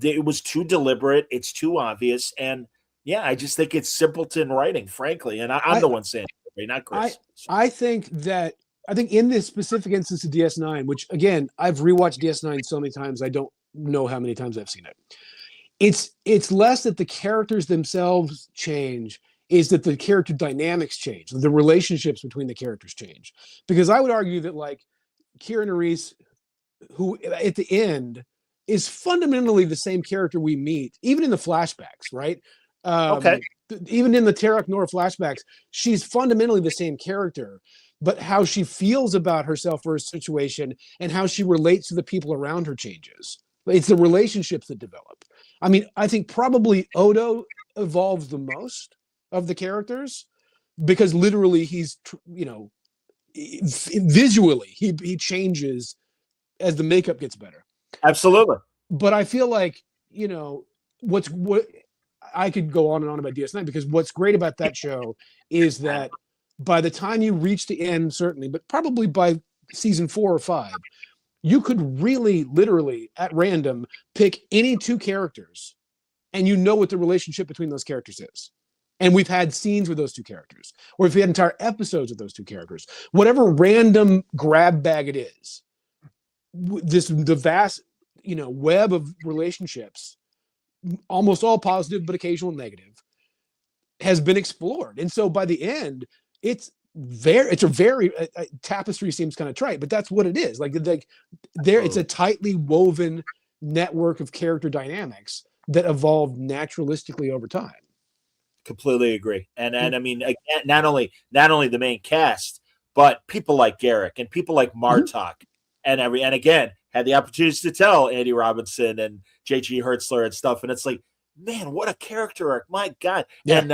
it was too deliberate. It's too obvious. And I just think it's simpleton writing, frankly. And I'm the one saying it, not Cris. I think in this specific instance of DS9, which again, I've rewatched DS9 so many times, I don't know how many times I've seen it. It's less that the characters themselves change, is that the character dynamics change, the relationships between the characters change. Because I would argue that like Kira Nerys, who at the end is fundamentally the same character we meet, even in the flashbacks, right? Even in the Terok Nora flashbacks, she's fundamentally the same character, but how she feels about herself or her situation and how she relates to the people around her changes. It's the relationships that develop. I mean, I think probably Odo evolves the most of the characters because literally he's, visually he changes as the makeup gets better. Absolutely. But I feel like, what I could go on and on about DS9 because what's great about that show is that by the time you reach the end, certainly, but probably by season 4 or 5, you could really literally at random pick any two characters and you know what the relationship between those characters is. And we've had scenes with those two characters, or if we had entire episodes with those two characters, whatever random grab bag it is, the vast, web of relationships, almost all positive, but occasional negative, has been explored. And so by the end, it's a very tapestry seems kind of trite, but that's what it is. It's a tightly woven network of character dynamics that evolved naturalistically over time. Completely agree. And I mean, again, not only the main cast, but people like Garrick and people like Martok and again, had the opportunities to tell Andy Robinson and J.G. Hertzler and stuff. And it's like, man, what a character arc. My God. Yeah. And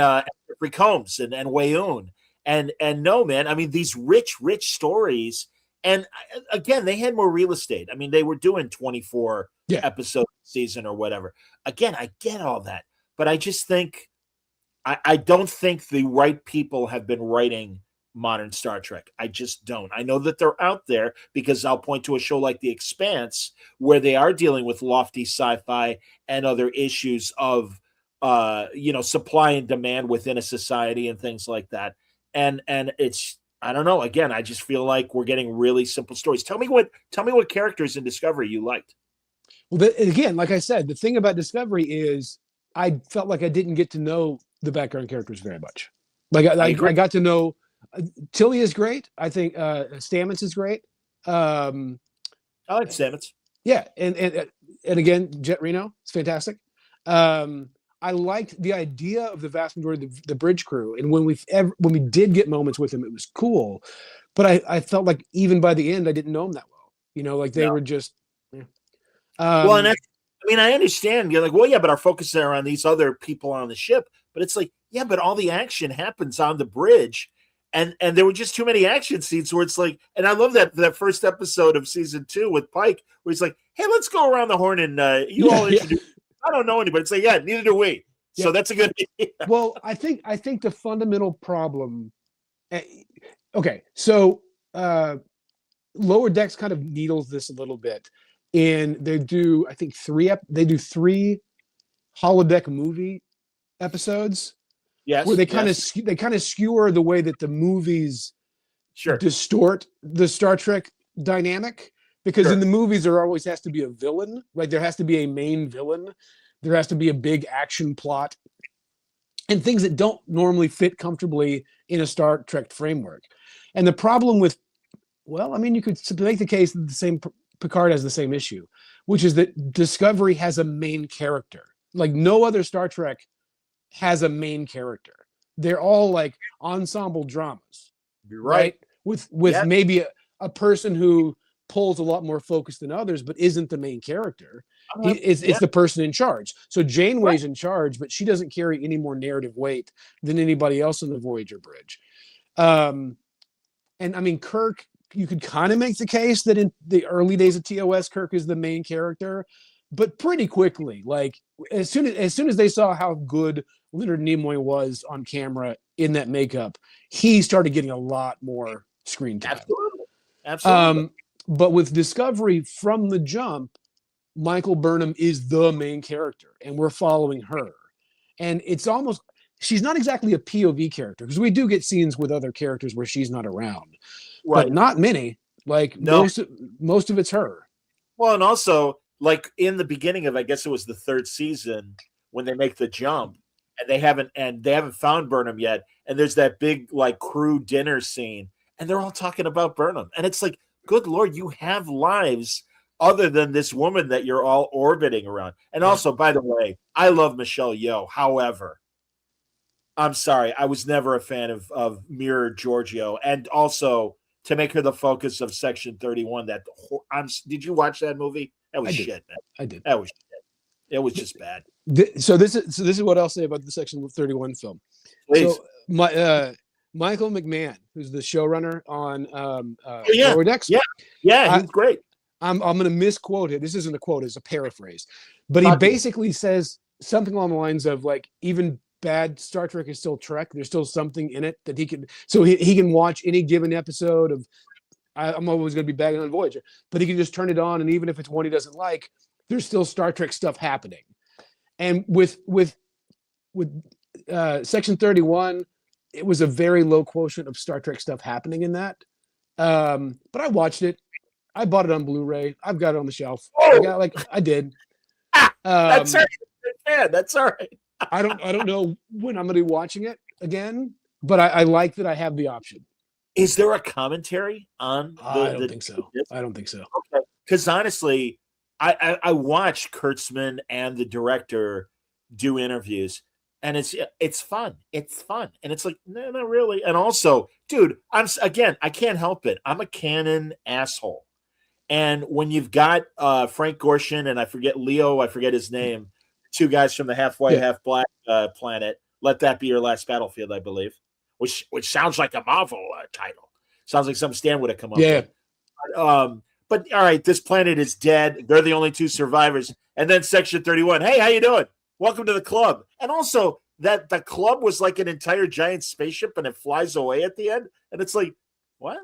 Jeffrey Combs and Wayoon. And no, man, I mean, these rich stories. And again, they had more real estate. I mean, they were doing 24 episode season or whatever. Again, I get all that, but I just think I don't think the right people have been writing modern Star Trek. I just don't. I know that they're out there because I'll point to a show like The Expanse where they are dealing with lofty sci-fi and other issues of supply and demand within a society and things like that. And it's, I don't know. Again, I just feel like we're getting really simple stories. Tell me what characters in Discovery you liked. Well, again, like I said, the thing about Discovery is I felt like I didn't get to know the background characters very much. Like I got to know Tilly is great. I think Stamets is great. I like Stamets. Yeah, and again, Jet Reno is fantastic. I liked the idea of the vast majority of the bridge crew, and when we did get moments with them, it was cool. But I felt like even by the end, I didn't know them that well. You know, like they were just. Yeah. Well, and I mean, I understand. You're like, well, yeah, but our focus are on these other people on the ship. But it's like, yeah, but all the action happens on the bridge. And there were just too many action scenes where it's like, and I love that first episode of season 2 with Pike, where he's like, hey, let's go around the horn and you all introduce. I don't know anybody. It's like, yeah, neither do we. So that's a good idea. Well, I think the fundamental problem. Okay, so Lower Decks kind of needles this a little bit, and they do I think 3 holodeck movie episodes. Yes, where they kind of skewer the way that the movies distort the Star Trek dynamic, because in the movies there always has to be a villain, like there has to be a main villain, there has to be a big action plot, and things that don't normally fit comfortably in a Star Trek framework. And the problem with, well, I mean, you could make the case that the same Picard has the same issue, which is that Discovery has a main character. Like no other Star Trek has a main character. They're all like ensemble dramas. You're right. With maybe a person who pulls a lot more focus than others, but isn't the main character. It's the person in charge. So Janeway's in charge, but she doesn't carry any more narrative weight than anybody else on the Voyager bridge. And I mean, Kirk, you could kind of make the case that in the early days of TOS, Kirk is the main character, but pretty quickly, like as soon as they saw how good Leonard Nimoy was on camera in that makeup, he started getting a lot more screen time. Absolutely. But with Discovery from the jump, Michael Burnham is the main character, and we're following her. And it's almost, she's not exactly a POV character, because we do get scenes with other characters where she's not around, but not many. Like most of it's her. Well, and also like in the beginning of, I guess it was the 3rd season when they make the jump, and they haven't found Burnham yet, and there's that big like crew dinner scene, and they're all talking about Burnham, and it's like, good Lord, you have lives other than this woman that you're all orbiting around. And also, by the way, I love Michelle Yeoh. However, I'm sorry, I was never a fan of Mira Giorgio, and also to make her the focus of Section 31. Did you watch that movie? That was shit, man. I did. That was shit. It was just bad. So this is what I'll say about the Section 31 film. Please. So Michael McMahon, who's the showrunner on Lower Decks. Yeah, he's great. I'm going to misquote it. This isn't a quote; it's a paraphrase. But he basically says something along the lines of like, even bad Star Trek is still Trek. There's still something in it that he can. So he can watch any given episode of. I'm always going to be bagging on Voyager, but he can just turn it on, and even if it's one he doesn't like, there's still Star Trek stuff happening. And with Section 31, it was a very low quotient of Star Trek stuff happening in that. But I watched it. I bought it on Blu-ray. I've got it on the shelf. I did. That's all right. Yeah, that's all right. I don't know when I'm going to be watching it again, but I like that I have the option. Is there a commentary on? I don't think so. I don't think so. Okay, because honestly, I watched Kurtzman and the director do interviews, and it's fun. It's fun, and it's like, no, not really. And also, dude, I can't help it. I'm a canon asshole, and when you've got Frank Gorshin and I forget his name, two guys from the Half White, Half Black planet. Let That Be Your Last Battlefield, I believe, which sounds like a Marvel title. Sounds like some Stan would have come up with. But all right, this planet is dead. They're the only two survivors. And then Section 31. Hey, how you doing? Welcome to the club. And also that the club was like an entire giant spaceship and it flies away at the end. And it's like, what?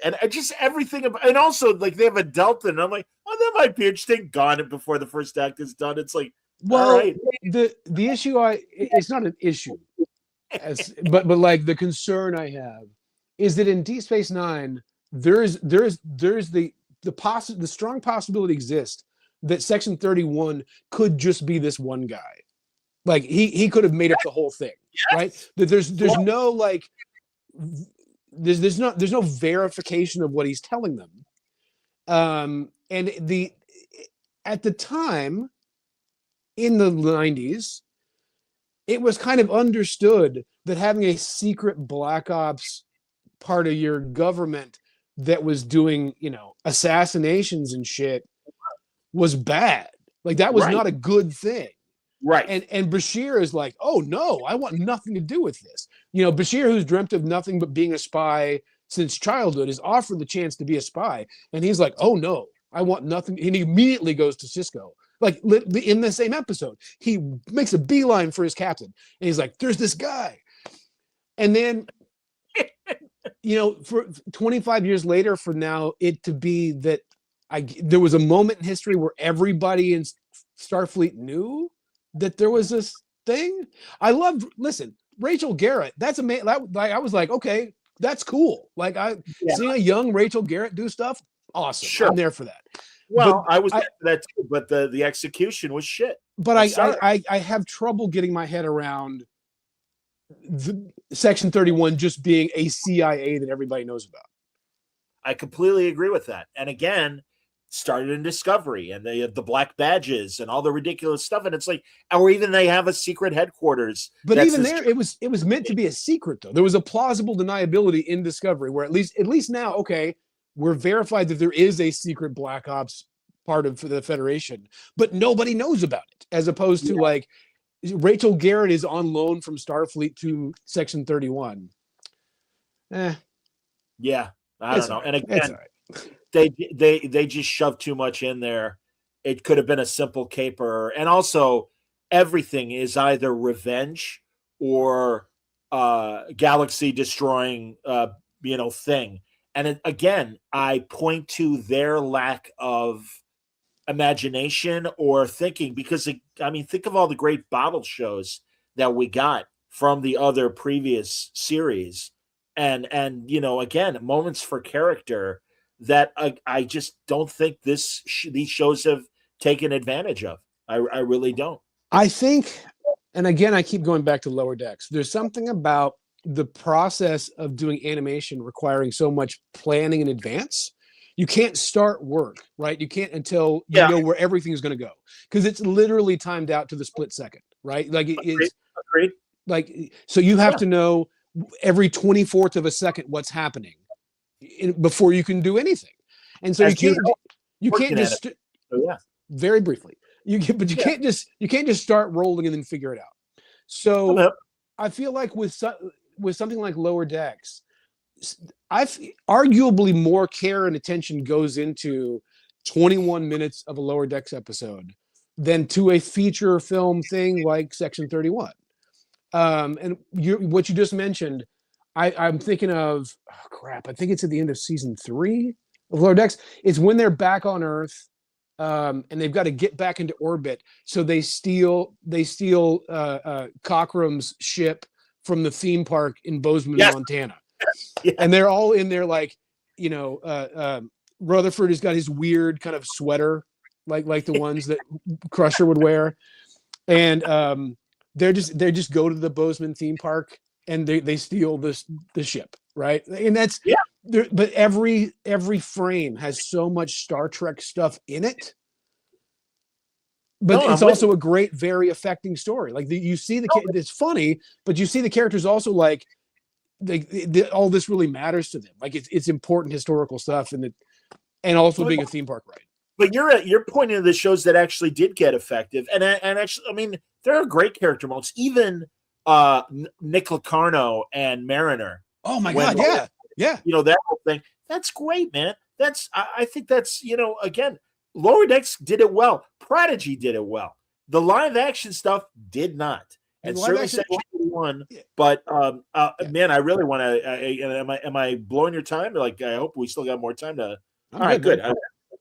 And I just everything about, and also like they have a Delta, and I'm like, oh, that might be interesting. Gone before the first act is done. It's like, well, all right. The issue it's not an issue, but like the concern I have is that in Deep Space Nine, there's the strong possibility exists that Section 31 could just be this one guy. Like he could have made up the whole thing, right? That there's no like there's no verification of what he's telling them. And at the time in the 90s, it was kind of understood that having a secret black ops part of your government that was doing, assassinations and shit was bad. Like that was not a good thing. Right. And Bashir is like, oh no, I want nothing to do with this. Bashir, who's dreamt of nothing but being a spy since childhood, is offered the chance to be a spy. And he's like, oh no, I want nothing. And he immediately goes to Cisco. Like in the same episode, he makes a beeline for his captain. And he's like, there's this guy. And then, for 25 years later, for now, it to be that there was a moment in history where everybody in Starfleet knew that there was this thing. Listen, Rachel Garrett, that's amazing. I was like, okay, that's cool. Like seeing a young Rachel Garrett do stuff, awesome. Sure. I'm there for that. Well, I was there for that too, but the execution was shit. But I have trouble getting my head around the Section 31 just being a CIA that everybody knows about. I completely agree with that. And again, started in Discovery, and they have the black badges and all the ridiculous stuff. And it's like, or even they have a secret headquarters. But even there, it was meant to be a secret, though. There was a plausible deniability in Discovery, where at least now, okay, we're verified that there is a secret black ops part of the Federation, but nobody knows about it. As opposed to like Rachel Garrett is on loan from Starfleet to Section 31. Yeah, I don't know. And again, they just shoved too much in there. It could have been a simple caper. And also, everything is either revenge or galaxy destroying thing. And again, I point to their lack of imagination or thinking, because think of all the great bottle shows that we got from the other previous series, and again, moments for character that I just don't think these shows have taken advantage of. I really don't. I think, and again, I keep going back to Lower Decks. There's something about the process of doing animation requiring so much planning in advance. You can't start work, right? You can't until you know where everything is going to go, because it's literally timed out to the split second, right? Like it's agreed. Like, so you have to know every 24th of a second what's happening before you can do anything. And so you can't just very briefly, can't just start rolling and then figure it out. So I feel like with something like Lower Decks, arguably more care and attention goes into 21 minutes of a Lower Decks episode than to a feature film thing like Section 31. And what you just mentioned, I'm thinking of, I think it's at the end of season 3 of Lower Decks. It's when they're back on Earth, and they've got to get back into orbit. So they steal Cockrum's ship from the theme park in Bozeman, Montana. Yeah. And they're all in there, like, Rutherford has got his weird kind of sweater, like the ones that Crusher would wear, and they just go to the Bozeman theme park and they steal the ship, right? And but every frame has so much Star Trek stuff in it but No, it's I'm with also a great, very affecting story. Like you see it's funny, but you see the characters also like all this really matters to them. Like it's important historical stuff, and also being a theme park ride. But you're pointing to the shows that actually did get effective, and actually, I mean, there are great character moments. Even Nick Locarno and Mariner. Oh my God, yeah. You know, that whole thing. That's great, man. I think that's, again, Lower Decks did it well. Prodigy did it well. The live action stuff did not. And certainly Section 81. But man, I really want to. Am I blowing your time? Like, I hope we still got more time to. All right, good.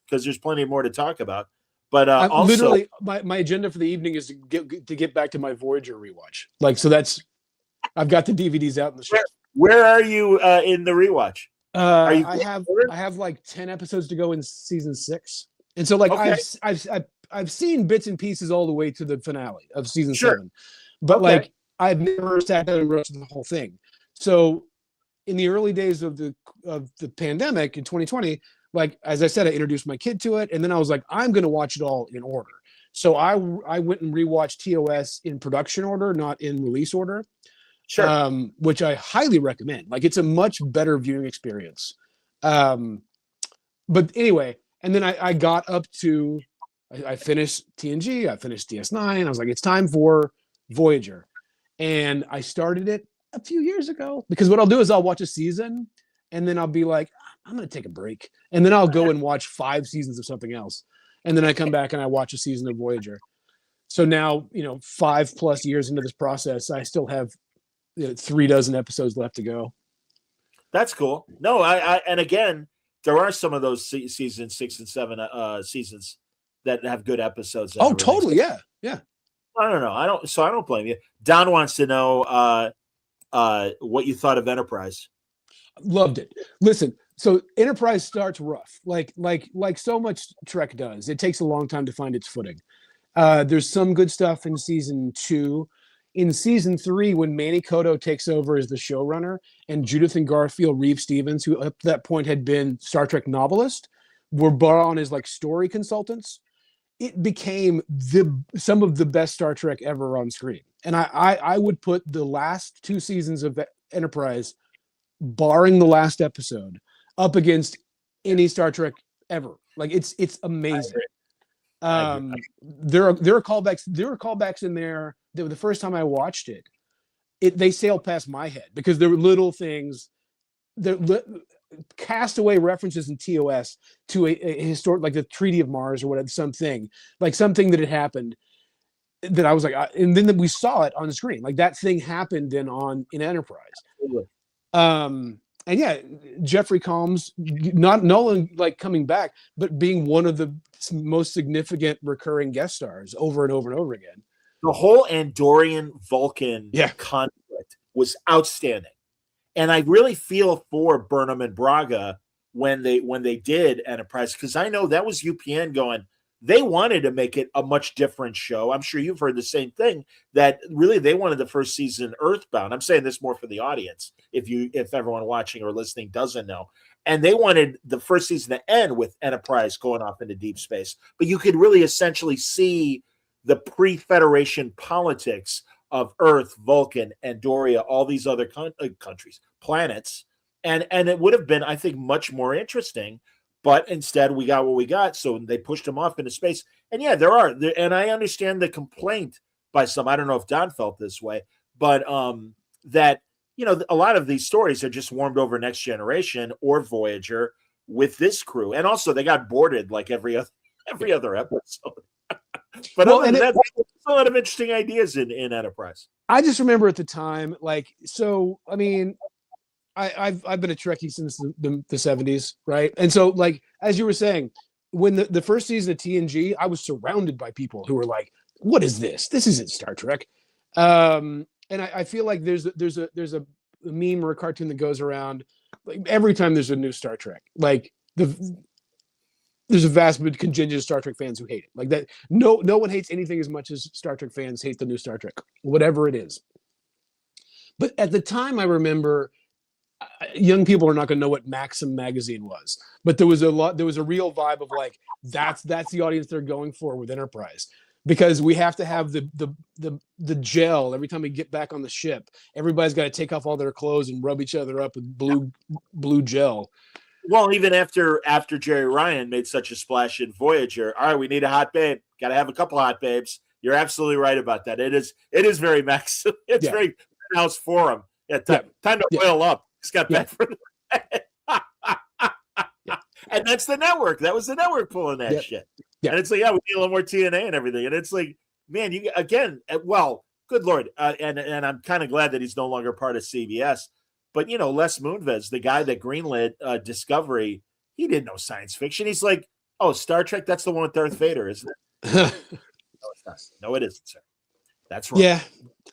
Because there's plenty more to talk about. But also, literally, my agenda for the evening is to get back to my Voyager rewatch. Like, so I've got the DVDs out in the shelf. Where are you in the rewatch? I have like 10 episodes to go in season 6, and so like okay. I've seen bits and pieces all the way to the finale of season 7, but like I've never sat down and watched the whole thing. So in the early days of the pandemic in 2020, like as I said, I introduced my kid to it, and then I was like, I'm going to watch it all in order. So I went and rewatched TOS in production order, not in release order. Sure. Which I highly recommend. Like it's a much better viewing experience. But anyway, and then I got up to, I finished TNG, I finished DS9. I was like, it's time for Voyager. And I started it a few years ago because what I'll do is I'll watch a season and then I'll be like, I'm going to take a break. And then I'll go and watch 5 seasons of something else. And then I come back and I watch a season of Voyager. So now, 5+ years into this process, I still have 36 episodes left to go. That's cool. No, I and again, there are some of those seasons 6 and 7 seasons that have good episodes. Oh, totally. Yeah. I don't know. I don't blame you. Don wants to know what you thought of Enterprise. Loved it. Listen, so Enterprise starts rough, like so much Trek does. It takes a long time to find its footing. There's some good stuff in season 2. In season 3, when Manny Coto takes over as the showrunner, and Judith and Garfield Reeve Stevens, who up to that point had been Star Trek novelist, were brought on as like story consultants, it became some of the best Star Trek ever on screen. And I would put the last 2 seasons of Enterprise, barring the last episode, up against any Star Trek ever. Like it's amazing. There are callbacks. There were callbacks in there that the first time I watched it, they sailed past my head because there were little things that castaway references in TOS to a historic, like the Treaty of Mars or whatever, something that had happened that I was like, and then we saw it on the screen. Like that thing happened in Enterprise. And yeah, Jeffrey Combs, not Nolan like coming back, but being one of the most significant recurring guest stars over and over and over again. The whole Andorian Vulcan conflict was outstanding, and I really feel for Burnham and Braga when they did Enterprise, because I know that was UPN going. They wanted to make it a much different show. I'm sure you've heard the same thing, that really they wanted the first season Earthbound. I'm saying this more for the audience, if everyone watching or listening doesn't know. And they wanted the first season to end with Enterprise going off into deep space. But you could really essentially see the pre-Federation politics of Earth, Vulcan, Andoria, all these other countries, planets. And it would have been, I think, much more interesting. But instead, we got what we got, so they pushed him off into space. And yeah, and I understand the complaint by some. I don't know if Don felt this way, but that a lot of these stories are just warmed over Next Generation or Voyager with this crew, and also they got boarded like every other episode. But other than that, there's a lot of interesting ideas in Enterprise. I just remember at the time, like, so I mean. I've been a Trekkie since the 70s, right? And so, like, as you were saying, when the first season of TNG, I was surrounded by people who were like, "What is this? This isn't Star Trek." And I feel like there's a meme or a cartoon that goes around like every time there's a new Star Trek. Like there's a vast contingent of Star Trek fans who hate it. Like that, no one hates anything as much as Star Trek fans hate the new Star Trek, whatever it is. But at the time, I remember. Young people are not going to know what Maxim magazine was, but there was a real vibe of like, that's the audience they're going for with Enterprise. because we have to have the gel every time we get back on the ship. Everybody's got to take off all their clothes and rub each other up with blue gel. Well, even after Jerry Ryan made such a splash in Voyager, all right, we need a hot babe. Got to have a couple hot babes. You're absolutely right about that. It is very Max. It's very House Forum. Yeah, time to oil up. It's got back for and that's the network. That was the network pulling that shit. Yeah. And it's like, we need a little more TNA and everything. And it's like, man, you again, well, good Lord. And I'm kind of glad that he's no longer part of CBS. But, Les Moonves, the guy that greenlit Discovery, he didn't know science fiction. He's like, oh, Star Trek, that's the one with Darth Vader, isn't it? No, it's not. No, it isn't, sir. That's wrong. Yeah.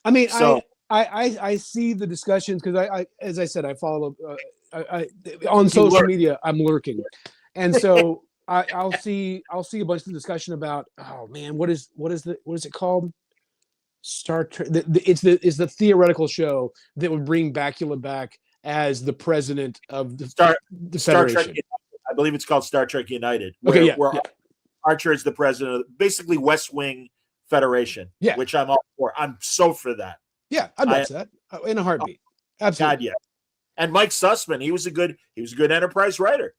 I mean, so, I see the discussions because I as I said, I follow on social media. I'm lurking, and so I'll see a bunch of discussion about, oh man, what is it called? Star Trek. It's the theoretical show that would bring Bakula back as the president of the Star Trek. I believe it's called Star Trek United. Where Archer is the president of basically West Wing Federation. Yeah, which I'm all for. I'm so for that. Yeah, I'd watch that in a heartbeat. Absolutely. God, yeah. And Mike Sussman, he was a good Enterprise writer,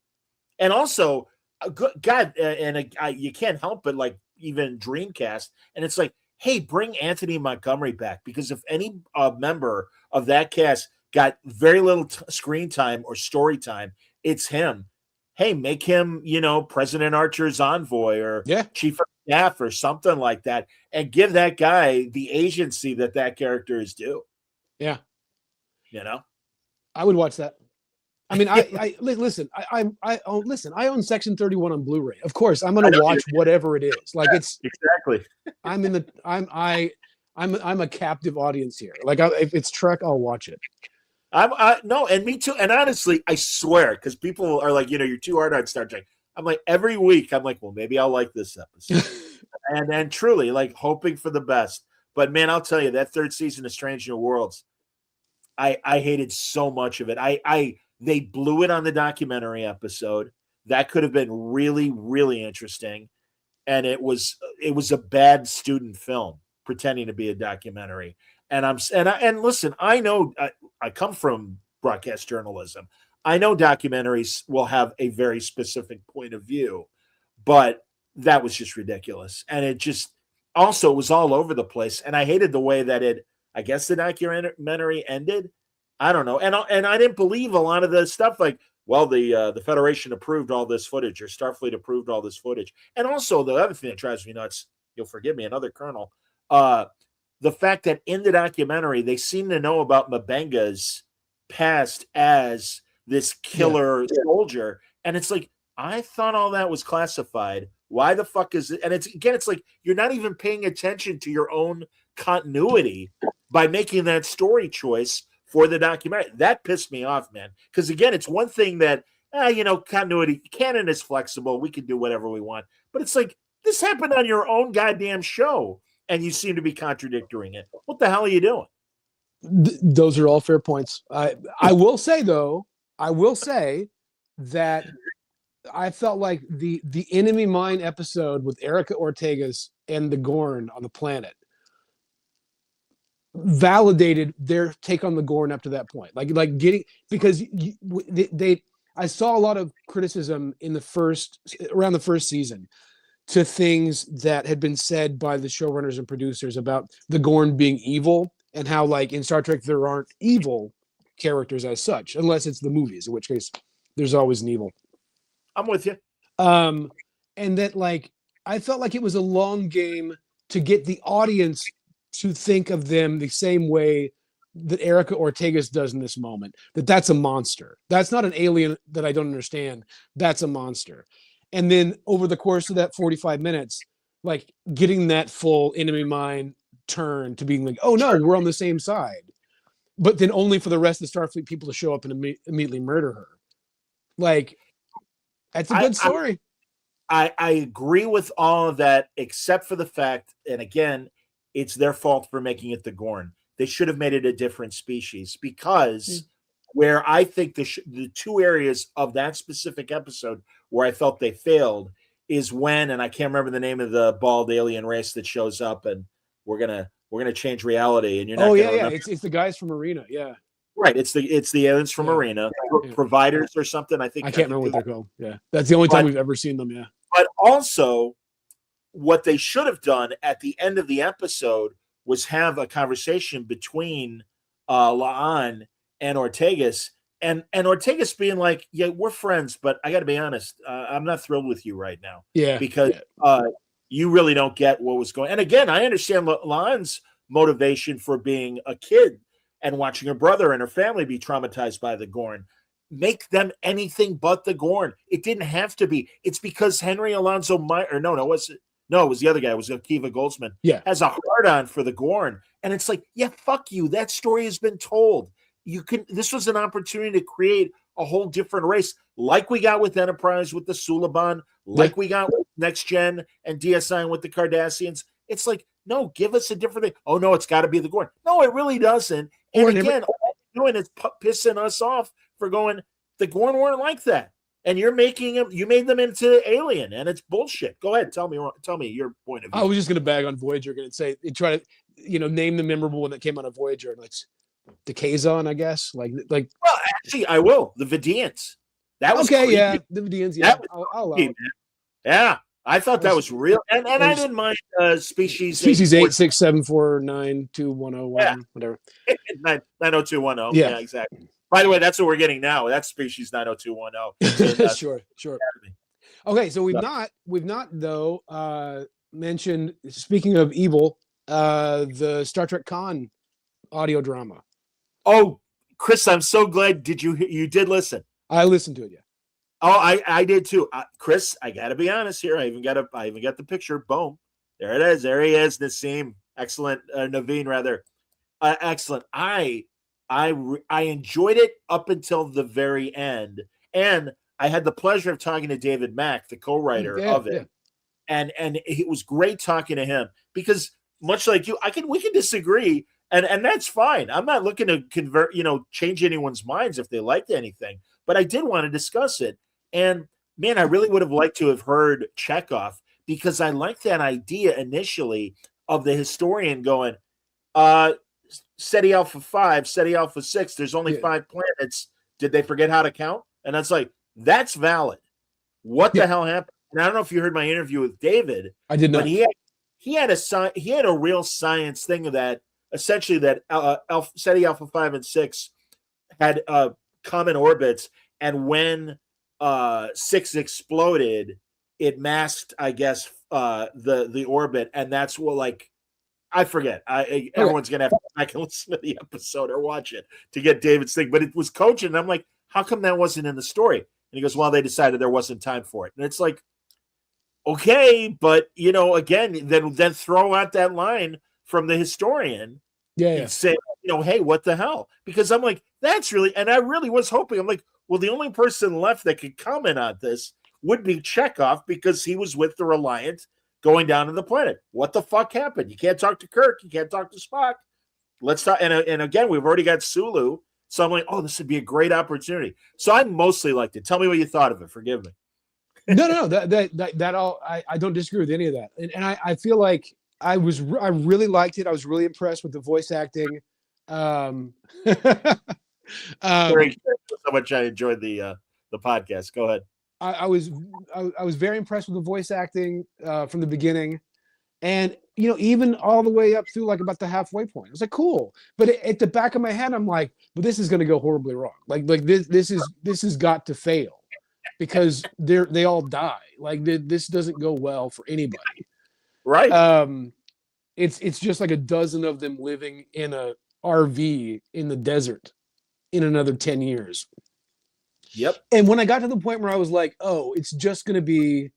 and also, you can't help but like even Dreamcast, and it's like, hey, bring Anthony Montgomery back, because if any member of that cast got very little screen time or story time, it's him. Hey, make him, President Archer's envoy or chief of staff or something like that, and give that guy the agency that character is due. Yeah. I would watch that. I mean, I listen. I own Section 31 on Blu-ray. Of course, I'm going to watch whatever it is. Like it's exactly. I'm a captive audience here. Like if it's Trek, I'll watch it. No, and me too. And honestly, I swear, because people are like, you're too hard on Star Trek. I'm like, every week, I'm like, well, maybe I'll like this episode, and truly, like, hoping for the best. But man, I'll tell you, that third season of Strange New Worlds, I hated so much of it. They blew it on the documentary episode. That could have been really, really interesting, and it was a bad student film pretending to be a documentary. And listen, I know I come from broadcast journalism. I know documentaries will have a very specific point of view, but that was just ridiculous. And it just also was all over the place. And I hated the way that I guess the documentary ended. I don't know. And I didn't believe a lot of the stuff like, well, the Federation approved all this footage, or Starfleet approved all this footage. And also the other thing that drives me nuts, you'll forgive me, another colonel, the fact that in the documentary, they seem to know about M'Benga's past as this killer soldier. And it's like, I thought all that was classified. Why the fuck is it? And it's like, you're not even paying attention to your own continuity by making that story choice for the documentary. That pissed me off, man. Because again, it's one thing that, continuity, canon is flexible. We can do whatever we want. But it's like, this happened on your own goddamn show, and you seem to be contradicting it. What the hell are you doing? Those are all fair points. I will say, though, that I felt like the Enemy Mine episode with Erica Ortegas and the Gorn on the planet validated their take on the Gorn up to that point. Like getting, because I saw a lot of criticism around the first season to things that had been said by the showrunners and producers about the Gorn being evil, and how, like, in Star Trek there aren't evil characters as such, unless it's the movies, in which case there's always an evil. I'm with you. And that, like, I felt like it was a long game to get the audience to think of them the same way that Erica Ortegas does in this moment, that's a monster. That's not an alien that I don't understand. That's a monster. And then over the course of that 45 minutes, like, getting that full Enemy Mine turn to being like, oh no, we're on the same side. But then only for the rest of the Starfleet people to show up and immediately murder her. Like, that's a good story. I agree with all of that, except for the fact, and again, it's their fault for making it the Gorn. They should have made it a different species, because where I think the two areas of that specific episode where I felt they failed is when, and I can't remember the name of the bald alien race that shows up, and we're gonna change reality, and you're not. Yeah. It's the guys from Arena. Yeah. Right. It's the aliens from Arena, providers or something. I can't remember what they're called. Yeah, that's the only time we've ever seen them. Yeah. But also, what they should have done at the end of the episode was have a conversation between Laan and Ortegas, and Ortegas being like, "Yeah, we're friends, but I got to be honest, I'm not thrilled with you right now." Yeah. Because you really don't get what was going. And again, I understand Laan's motivation for being a kid and watching her brother and her family be traumatized by the Gorn. Make them anything but the Gorn. It didn't have to be. It's because Henry Alonso Meyer, it was the other guy. It was Akiva Goldsman. Yeah. Has a hard-on for the Gorn. And it's like, yeah, fuck you. That story has been told. This was an opportunity to create a whole different race, like we got with Enterprise with the Suliban, like we got with Next Gen and DSI with the Cardassians. It's like, no, give us a different thing. Oh, no, it's got to be the Gorn. No, it really doesn't. And again, all you're doing is pissing us off for going, the Gorn weren't like that. And you made them into alien, and it's bullshit. Go ahead, tell me your point of view. I was just going to bag on Voyager and say, try to, name the memorable one that came out of Voyager, and it's the Kazon, I guess. Like. Well, actually, I will. The Vidians. That was okay. creepy. Yeah, the Vidians. Yeah, I'll allow it. Yeah, I thought that was real, and I didn't mind species 867492101, whatever. 90210. Yeah, exactly. By the way, that's what we're getting now. That's species 90210. Sure. Okay, so we've not though mentioned, speaking of evil, the Star Trek Con audio drama. Oh, Chris, I'm so glad. You did listen? I listened to it. Yeah. Oh, I did too. Chris, I got to be honest here. I even got the picture. Boom, there it is. There he is. Nassim, excellent. Naveen, rather, excellent. I enjoyed it up until the very end, and I had the pleasure of talking to David Mack, the co-writer of it, and it was great talking to him because much like you, we can disagree, and that's fine. I'm not looking to change anyone's minds if they liked anything, but I did want to discuss it. And man, I really would have liked to have heard Chekhov because I liked that idea initially of the historian going, SETI Alpha 5, SETI Alpha 6, there's only 5 planets. Did they forget how to count? And that's like, that's valid. What the hell happened? And I don't know if you heard my interview with David. I did not. But he had a real science thing of that, essentially that SETI Alpha 5 and 6 had common orbits. And when 6 exploded, it masked, I guess, the orbit. And that's what, I forget. Everyone's going to have to go back and listen to the episode or watch it to get David's thing. But it was coaching. And I'm like, how come that wasn't in the story? And he goes, well, they decided there wasn't time for it. And it's like, okay, but, again, then throw out that line from the historian and say, hey, what the hell? Because I'm like, that's really, and I really was hoping, I'm like, well, the only person left that could comment on this would be Chekhov because he was with the Reliant going down to the planet. What the fuck happened? You can't talk to Kirk. You can't talk to Spock. Let's talk. And again, we've already got Sulu. So I'm like, oh, this would be a great opportunity. So I mostly liked it. Tell me what you thought of it. Forgive me. No. That all. I don't disagree with any of that. And I feel like I really liked it. I was really impressed with the voice acting. So much I enjoyed the podcast. Go ahead. I was very impressed with the voice acting from the beginning, and even all the way up through about the halfway point. I was like, cool. But at the back of my head, I'm like, but this is going to go horribly wrong. This has got to fail because they all die. This doesn't go well for anybody. Right. It's just like a dozen of them living in a RV in the desert in another 10 years. Yep. And when I got to the point where I was like, oh, it's just going to be,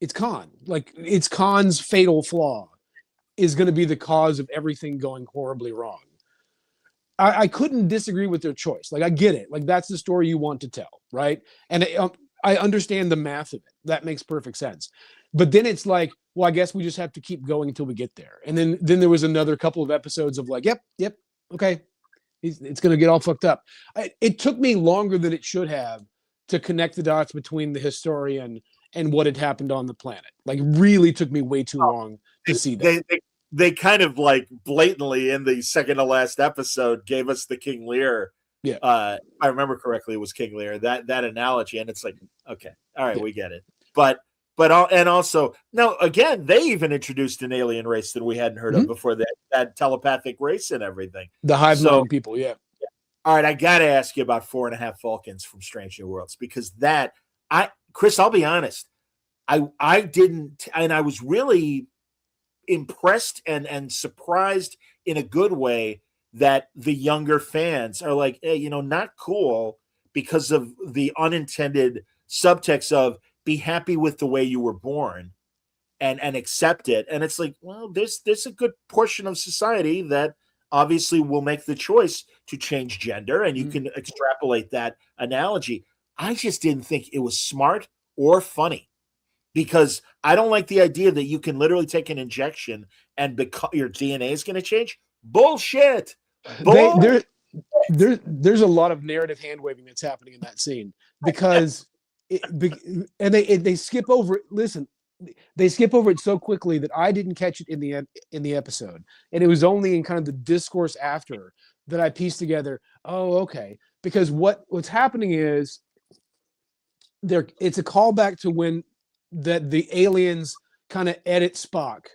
it's Khan. It's Khan's fatal flaw is going to be the cause of everything going horribly wrong. I couldn't disagree with their choice. I get it. That's the story you want to tell, right? And I understand the math of it. That makes perfect sense. But then it's like, well, I guess we just have to keep going until we get there. And then there was another couple of episodes of yep, okay. It's going to get all fucked up. It took me longer than it should have to connect the dots between the historian and what had happened on the planet. Like, really took me way too long to see that. They kind of like blatantly in the second to last episode gave us the King Lear. Yeah. If I remember correctly, it was King Lear, that analogy. And it's like, okay, all right, we get it. But and also, no, again, they even introduced an alien race that we hadn't heard of before, that telepathic race and everything. The hive mind people, yeah. All right, I got to ask you about 4.5 Vulcans from Strange New Worlds, because Chris, I'll be honest, I didn't, and I was really impressed and surprised in a good way that the younger fans are like, hey, not cool, because of the unintended subtext of be happy with the way you were born and accept it. And it's like, well, there's a good portion of society that obviously will make the choice to change gender, and you can extrapolate that analogy. I just didn't think it was smart or funny, because I don't like the idea that you can literally take an injection and your DNA is going to change. Bullshit. There's a lot of narrative hand waving that's happening in that scene, because they skip over it. Listen, they skip over it so quickly that I didn't catch it in the episode, and it was only in kind of the discourse after that I pieced together, oh, okay, because what's happening is it's a callback to when the aliens kind of edit Spock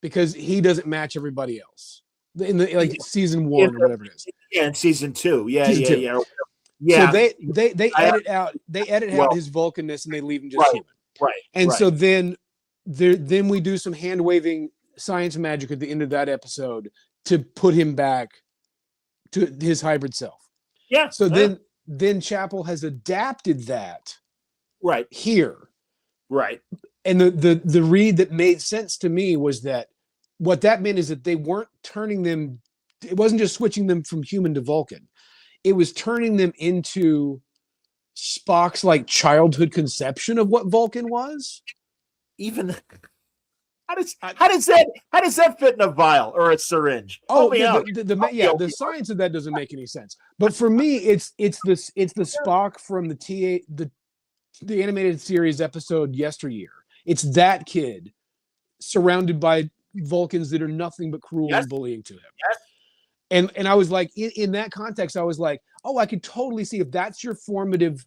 because he doesn't match everybody else in the season 1 or whatever it is. Yeah, in season 2. Yeah. So they edit out his Vulcanness and they leave him just human. Right. And so then we do some hand waving science magic at the end of that episode to put him back to his hybrid self. Yeah. So then Chapel has adapted that right here. Right. And the read that made sense to me was that what that meant is that they weren't turning them, it wasn't just switching them from human to Vulcan. It was turning them into Spock's like childhood conception of what Vulcan was. Even how does that fit in a vial or a syringe? The science of that doesn't make any sense. But for me, it's the Spock from the animated series episode Yesteryear. It's that kid surrounded by Vulcans that are nothing but cruel and bullying to him. Yes. And I was like, in that context, I was like, oh, I could totally see if that's your formative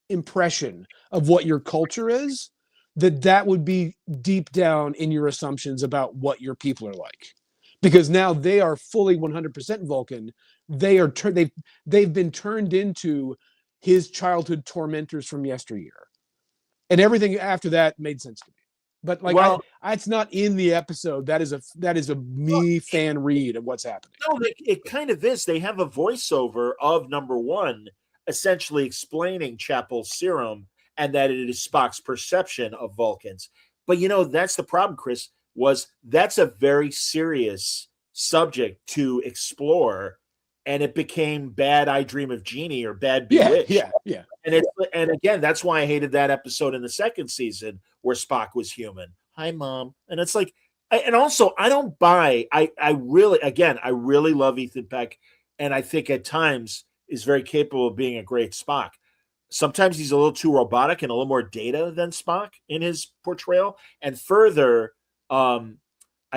impression of what your culture is, that would be deep down in your assumptions about what your people are like. Because now they are fully 100% Vulcan. They've been turned into his childhood tormentors from yesteryear. And everything after that made sense to me. But it's not in the episode. That is a me fan read of what's happening. No, it kind of is. They have a voiceover of number 1, essentially explaining Chapel's serum and that it is Spock's perception of Vulcans. But that's the problem, Chris, was that's a very serious subject to explore, and it became Bad I Dream of Jeannie or Bad Bewitched. Yeah. And again, that's why I hated that episode in the second season where Spock was human. Hi, Mom. And it's like, and also I don't buy. I really love Ethan Peck, and I think at times is very capable of being a great Spock. Sometimes he's a little too robotic and a little more Data than Spock in his portrayal. And further, I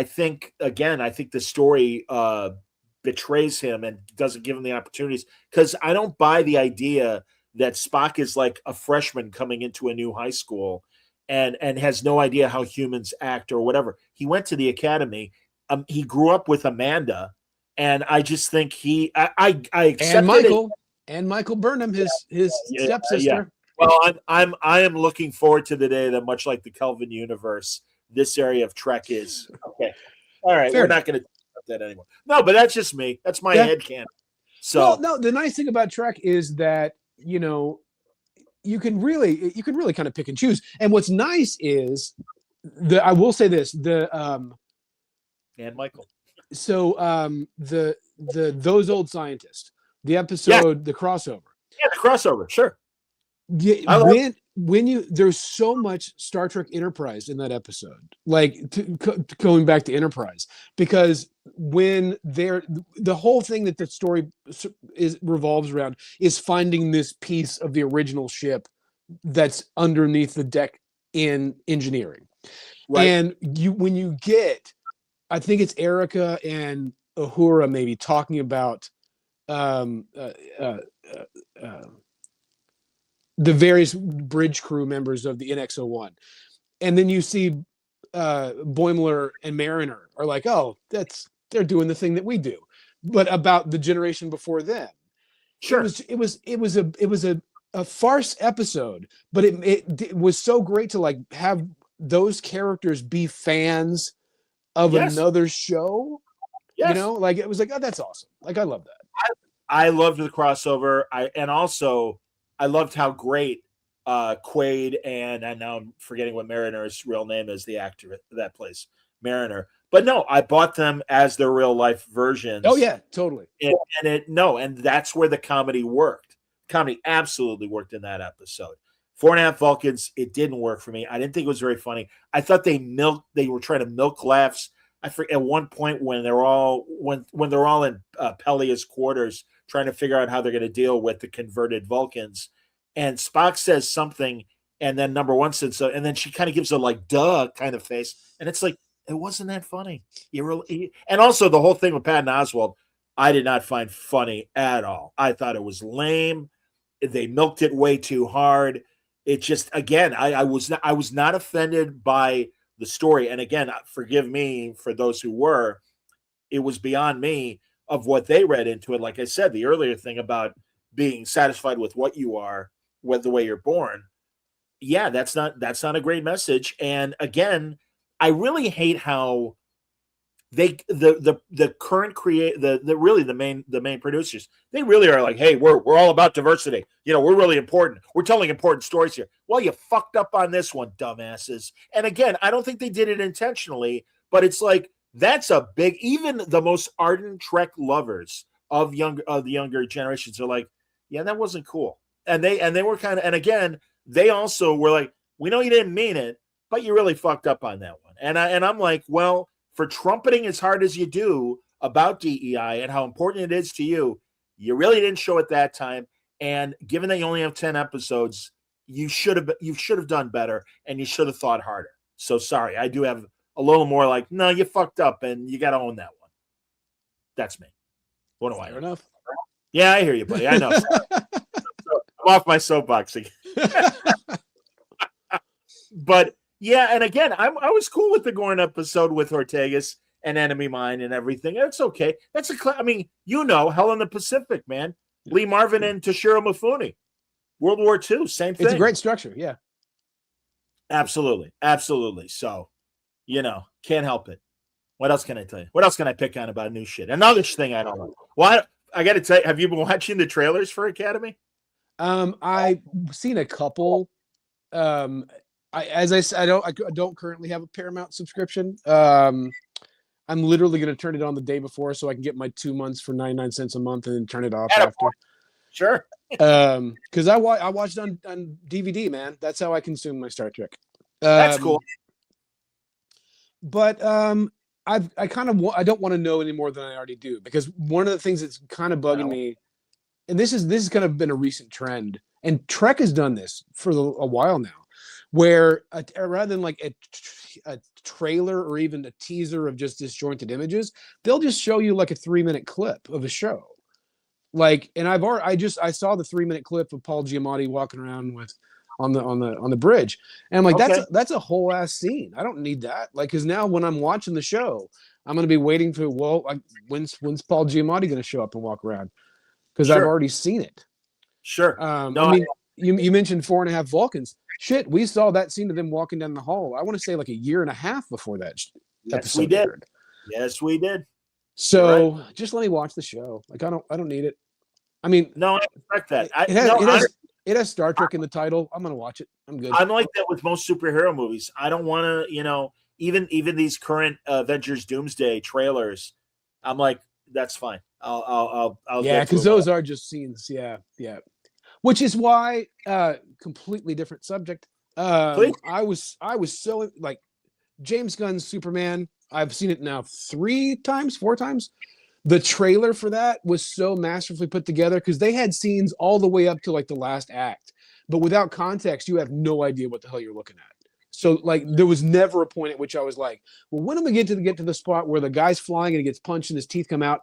think the story betrays him and doesn't give him the opportunities, because I don't buy the idea that Spock is like a freshman coming into a new high school and has no idea how humans act or whatever. He went to the academy. He grew up with Amanda, and I just think I accepted and Michael Burnham, his stepsister. Yeah. Well, I am looking forward to the day that, much like the Kelvin universe, this area of Trek is okay. All right, we're not going to talk about that anymore. No, but that's just me. That's my headcanon. So no, the nice thing about Trek is that you can really kind of pick and choose. And what's nice is I will say this, and Michael. So those old scientists, the episode, the crossover. Yeah, the crossover, sure. Yeah, there's so much Star Trek Enterprise in that episode, like going back to Enterprise, because when the whole thing that the story revolves around is finding this piece of the original ship that's underneath the deck in engineering. Right. And when you get, I think it's Erica and Uhura maybe talking about um, uh, uh, the various bridge crew members of the NX-01. And then you see Boimler and Mariner are like, oh, they're doing the thing that we do, but about the generation before them. Sure. It was a farce episode, but it was so great to like have those characters be fans of Yes. another show. Yes. You know, like it was like, oh, that's awesome. Like I love that. I loved the crossover. I loved how great Quaid and now I'm forgetting what Mariner's real name is, the actor that plays Mariner. But no, I bought them as their real life versions. Oh yeah, totally. And that's where the comedy worked. Comedy absolutely worked in that episode. 4.5 Vulcans, it didn't work for me. I didn't think it was very funny. I thought they were trying to milk laughs. I forget at one point when they're all in Pelia's quarters trying to figure out how they're going to deal with the converted Vulcans, and Spock says something, and then number one says so, and then she kind of gives a like duh kind of face, and it's like it wasn't that funny. And also the whole thing with Patton Oswalt, I did not find funny at all. I thought it was lame. They milked it way too hard. It just, again, I was not offended by the story. And again, forgive me for those who were. It was beyond me of what they read into it. Like I said, the earlier thing about being satisfied with what you are, with the way you're born. Yeah, that's not a great message. And again, I really hate how the current the main producers, they really are like, hey, we're all about diversity. We're really important. We're telling important stories here. Well, you fucked up on this one, dumbasses. And again, I don't think they did it intentionally, but it's like that's a big. Even the most ardent Trek lovers of the younger generations are like, yeah, that wasn't cool. And they were kind of, and again, they also were like, we know you didn't mean it, but you really fucked up on that one. And I'm like, well, for trumpeting as hard as you do about DEI and how important it is to you, you really didn't show it that time. And given that you only have 10 episodes, you should have done better, and you should have thought harder. So sorry, I do have a little more like, no, you fucked up, and you got to own that one. That's me. What do I know? Fair enough. Yeah, I hear you, buddy. I know. I'm off my soapbox again. But yeah, and again, I was cool with the Gorn episode with Ortegas and Enemy Mine and everything. It's okay. That's Hell in the Pacific, man. Yeah. Lee Marvin and Toshiro Mifune. World War II, same thing. It's a great structure, yeah. Absolutely. So, can't help it. What else can I tell you? What else can I pick on about new shit? Another thing I don't know. Well, I got to tell you, have you been watching the trailers for Academy? I've seen a couple. As I said, I don't currently have a Paramount subscription. I'm literally going to turn it on the day before so I can get my 2 months for 99 cents a month and then turn it off after. Sure. Because I watched on DVD, man. That's how I consume my Star Trek. That's cool. But I don't want to know any more than I already do, because one of the things that's kind of bugging me, and this is kind of been a recent trend, and Trek has done this for a while now, where rather than like a trailer or even a teaser of just disjointed images, they'll just show you like a 3-minute clip of a show. Like, and I saw the 3-minute clip of Paul Giamatti walking around on the bridge, and I'm like, okay. that's a whole ass scene. I don't need that. Like, because now when I'm watching the show, I'm going to be waiting for, when's Paul Giamatti going to show up and walk around? Because I've already seen it. Sure. You mentioned 4.5 Vulcans. Shit, we saw that scene of them walking down the hall. I want to say like a year and a half before that episode. We did. Yes, we did. So just let me watch the show. Like, I don't need it. I mean, no, I expect that. It has Star Trek in the title. I'm gonna watch it. I'm good. I'm like that with most superhero movies. I don't want to, even these current Avengers Doomsday trailers. I'm like, that's fine. I'll because those are just scenes. Yeah. Which is why, completely different subject. I was so like James Gunn's Superman. I've seen it now 4 times. The trailer for that was so masterfully put together because they had scenes all the way up to like the last act, but without context, you have no idea what the hell you're looking at. So like there was never a point at which I was like, well, when am I get to the spot where the guy's flying and he gets punched and his teeth come out?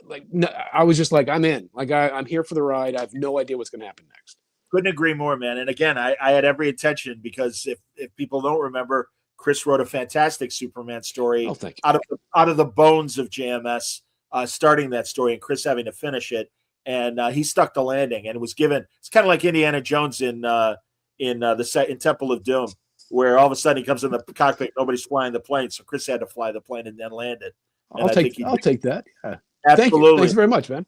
Like no, I was just like, I'm in. Like I'm here for the ride. I have no idea what's going to happen next. Couldn't agree more, man. And again, I had every intention, because if people don't remember, Cris wrote a fantastic Superman story Oh, thank you. out of the bones of JMS, starting that story, and Cris having to finish it. And he stuck the landing, and it was given. It's kind of like Indiana Jones in Temple of Doom, where all of a sudden he comes in the cockpit, nobody's flying the plane, so Cris had to fly the plane and then land it. And I'll take that. Yeah. Absolutely. Thank you. Thanks very much, man.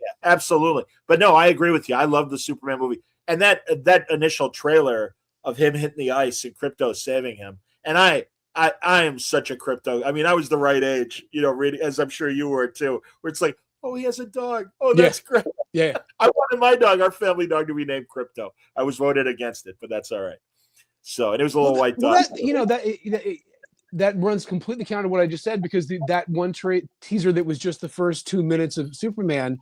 Yeah, absolutely. But no, I agree with you. I love the Superman movie, and that initial trailer of him hitting the ice and Crypto saving him. And I am such a Crypto. I mean, I was the right age, reading, as I'm sure you were too, where it's like, oh, he has a dog. Oh, that's great. Yeah. I wanted my dog, our family dog, to be named Crypto. I was voted against it, but that's all right. So, and it was a little white dog. That runs completely counter to what I just said, because that one teaser that was just the first 2 minutes of Superman,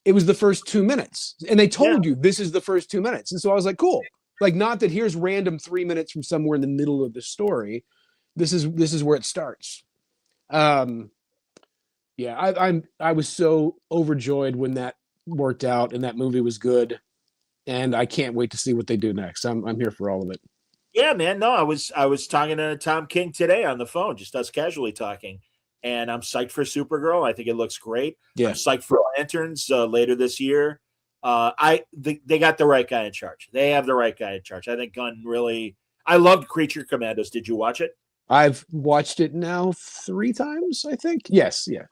it was the first 2 minutes, and they told you this is the first 2 minutes, and so I was like, cool. Like, not that here's random 3 minutes from somewhere in the middle of the story. This is where it starts. Yeah, I was so overjoyed when that worked out and that movie was good, and I can't wait to see what they do next. I'm here for all of it. Yeah, man. No, I was talking to Tom King today on the phone, just us casually talking, and I'm psyched for Supergirl. I think it looks great. Yeah. I'm psyched for Lanterns later this year. They got the right guy in charge. They have the right guy in charge. I think Gunn really. I loved Creature Commandos. Did you watch it? I've watched it now 3 times, I think. Yes, yeah.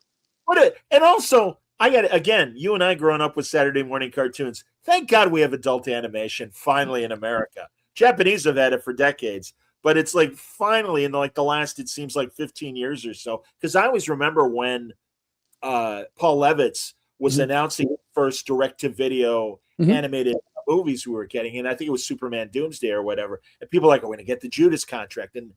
And also, I got again. You and I growing up with Saturday morning cartoons. Thank God we have adult animation finally in America. Japanese have had it for decades, but it's like finally in like the last, it seems like 15 years or so. Because I always remember when Paul Levitz was announcing the first direct-to-video animated movies we were getting, and I think it was Superman Doomsday or whatever. And people are like, we're going to get the Judas Contract, and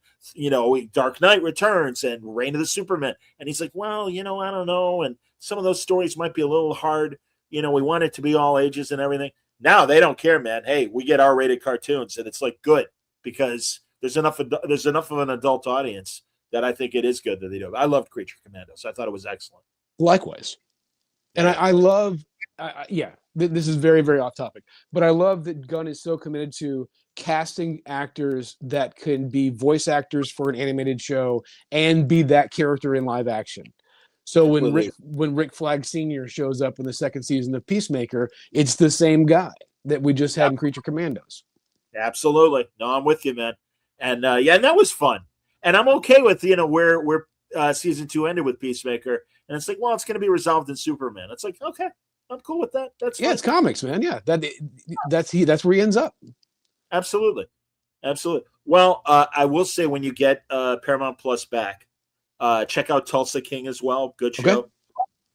Dark Knight Returns and Reign of the Superman. And he's like, well, I don't know, and some of those stories might be a little hard. We want it to be all ages and everything. Now they don't care, man. Hey, we get R-rated cartoons, and it's like good, because there's enough of an adult audience that I think it is good that they do. I loved Creature Commandos. I thought it was excellent. Likewise. And I love, this is very, very off topic, but I love that Gunn is so committed to casting actors that can be voice actors for an animated show and be that character in live action. So when Rick Flag Sr. shows up in the second season of Peacemaker, it's the same guy that we just had in Creature Commandos. Absolutely. No, I'm with you, man. And and that was fun. And I'm okay with, where season 2 ended with Peacemaker. And it's like, well, it's going to be resolved in Superman. It's like, okay, I'm cool with that. That's fine. It's comics, man. Yeah, that's where he ends up. Absolutely. Well, I will say, when you get Paramount Plus back, check out Tulsa King as well. Good show. Okay.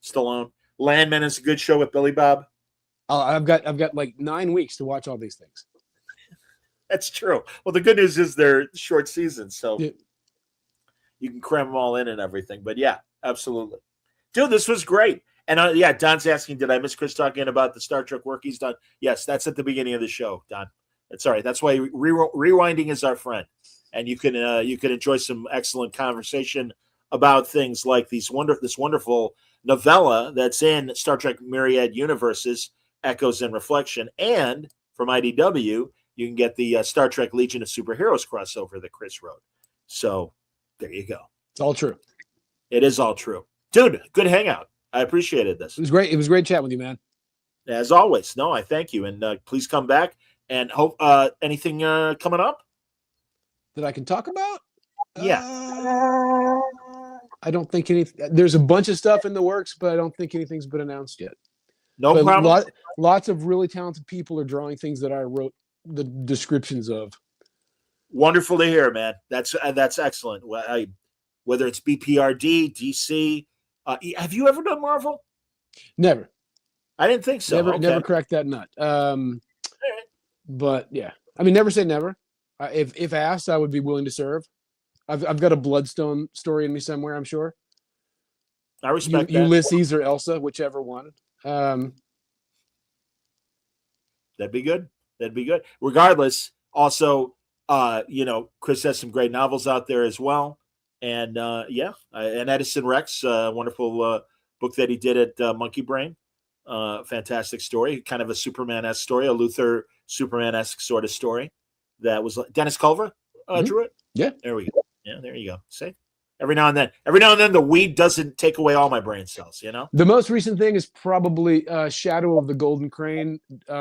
Stallone. Landman is a good show with Billy Bob. I've got like 9 weeks to watch all these things. That's true. Well, the good news is they're short seasons, so you can cram them all in and everything. But yeah, absolutely. Dude, this was great. And Don's asking, did I miss Cris talking about the Star Trek work he's done? Yes, that's at the beginning of the show, Don. That's all right. That's why rewinding is our friend. And you can enjoy some excellent conversation about things like this wonderful novella that's in Star Trek Myriad Universes, Echoes and Reflection. And from IDW, you can get the Star Trek Legion of Superheroes crossover that Cris wrote. So there you go. It's all true. It is all true. Dude, good hangout. I appreciated this. It was great. It was great chatting with you, man. As always. No, I thank you. And please come back. And hope anything coming up that I can talk about? Yeah. I don't think there's a bunch of stuff in the works, but I don't think anything's been announced yet. No problem. Lots of really talented people are drawing things that I wrote the descriptions of. Wonderful to hear, man. That's excellent. Whether it's BPRD, DC, have you ever done Marvel? Never. I didn't think so. Never cracked that nut. But yeah, I mean, never say never. If asked, I would be willing to serve. I've got a Bloodstone story in me somewhere, I'm sure. I respect that. Ulysses or Elsa, whichever one. That'd be good. Regardless, also, Cris has some great novels out there as well. And and Edison Rex, wonderful book that he did at Monkey Brain. Fantastic story, kind of a Superman-esque story, a Luther Superman-esque sort of story. That was Dennis Culver drew it. Yeah. There we go. Yeah, there you go. See? Every now and then the weed doesn't take away all my brain cells, The most recent thing is probably Shadow of the Golden Crane,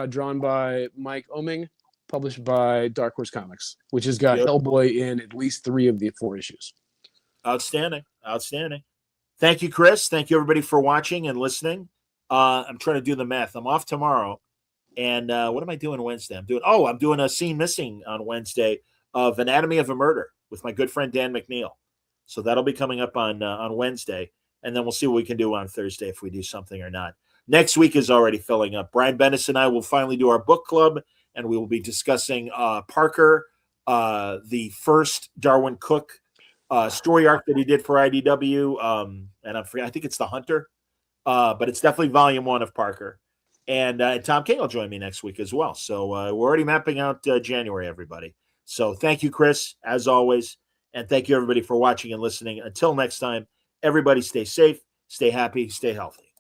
drawn by Mike Oming, published by Dark Horse Comics, which has got Hellboy in at least 3 of the 4 issues. Outstanding. Thank you, Cris. Thank you, everybody, for watching and listening. I'm trying to do the math. I'm off tomorrow. And what am I doing Wednesday? I'm doing a scene missing on Wednesday of Anatomy of a Murder with my good friend Dan McNeil. So that'll be coming up on Wednesday. And then we'll see what we can do on Thursday if we do something or not. Next week is already filling up. Brian Bennis and I will finally do our book club, and we will be discussing Parker, the first Darwin Cook story arc that he did for IDW. And I think it's The Hunter, but it's definitely volume 1 of Parker. And Tom King will join me next week as well. So we're already mapping out January, everybody. So thank you, Cris, as always. And thank you, everybody, for watching and listening. Until next time, everybody stay safe, stay happy, stay healthy.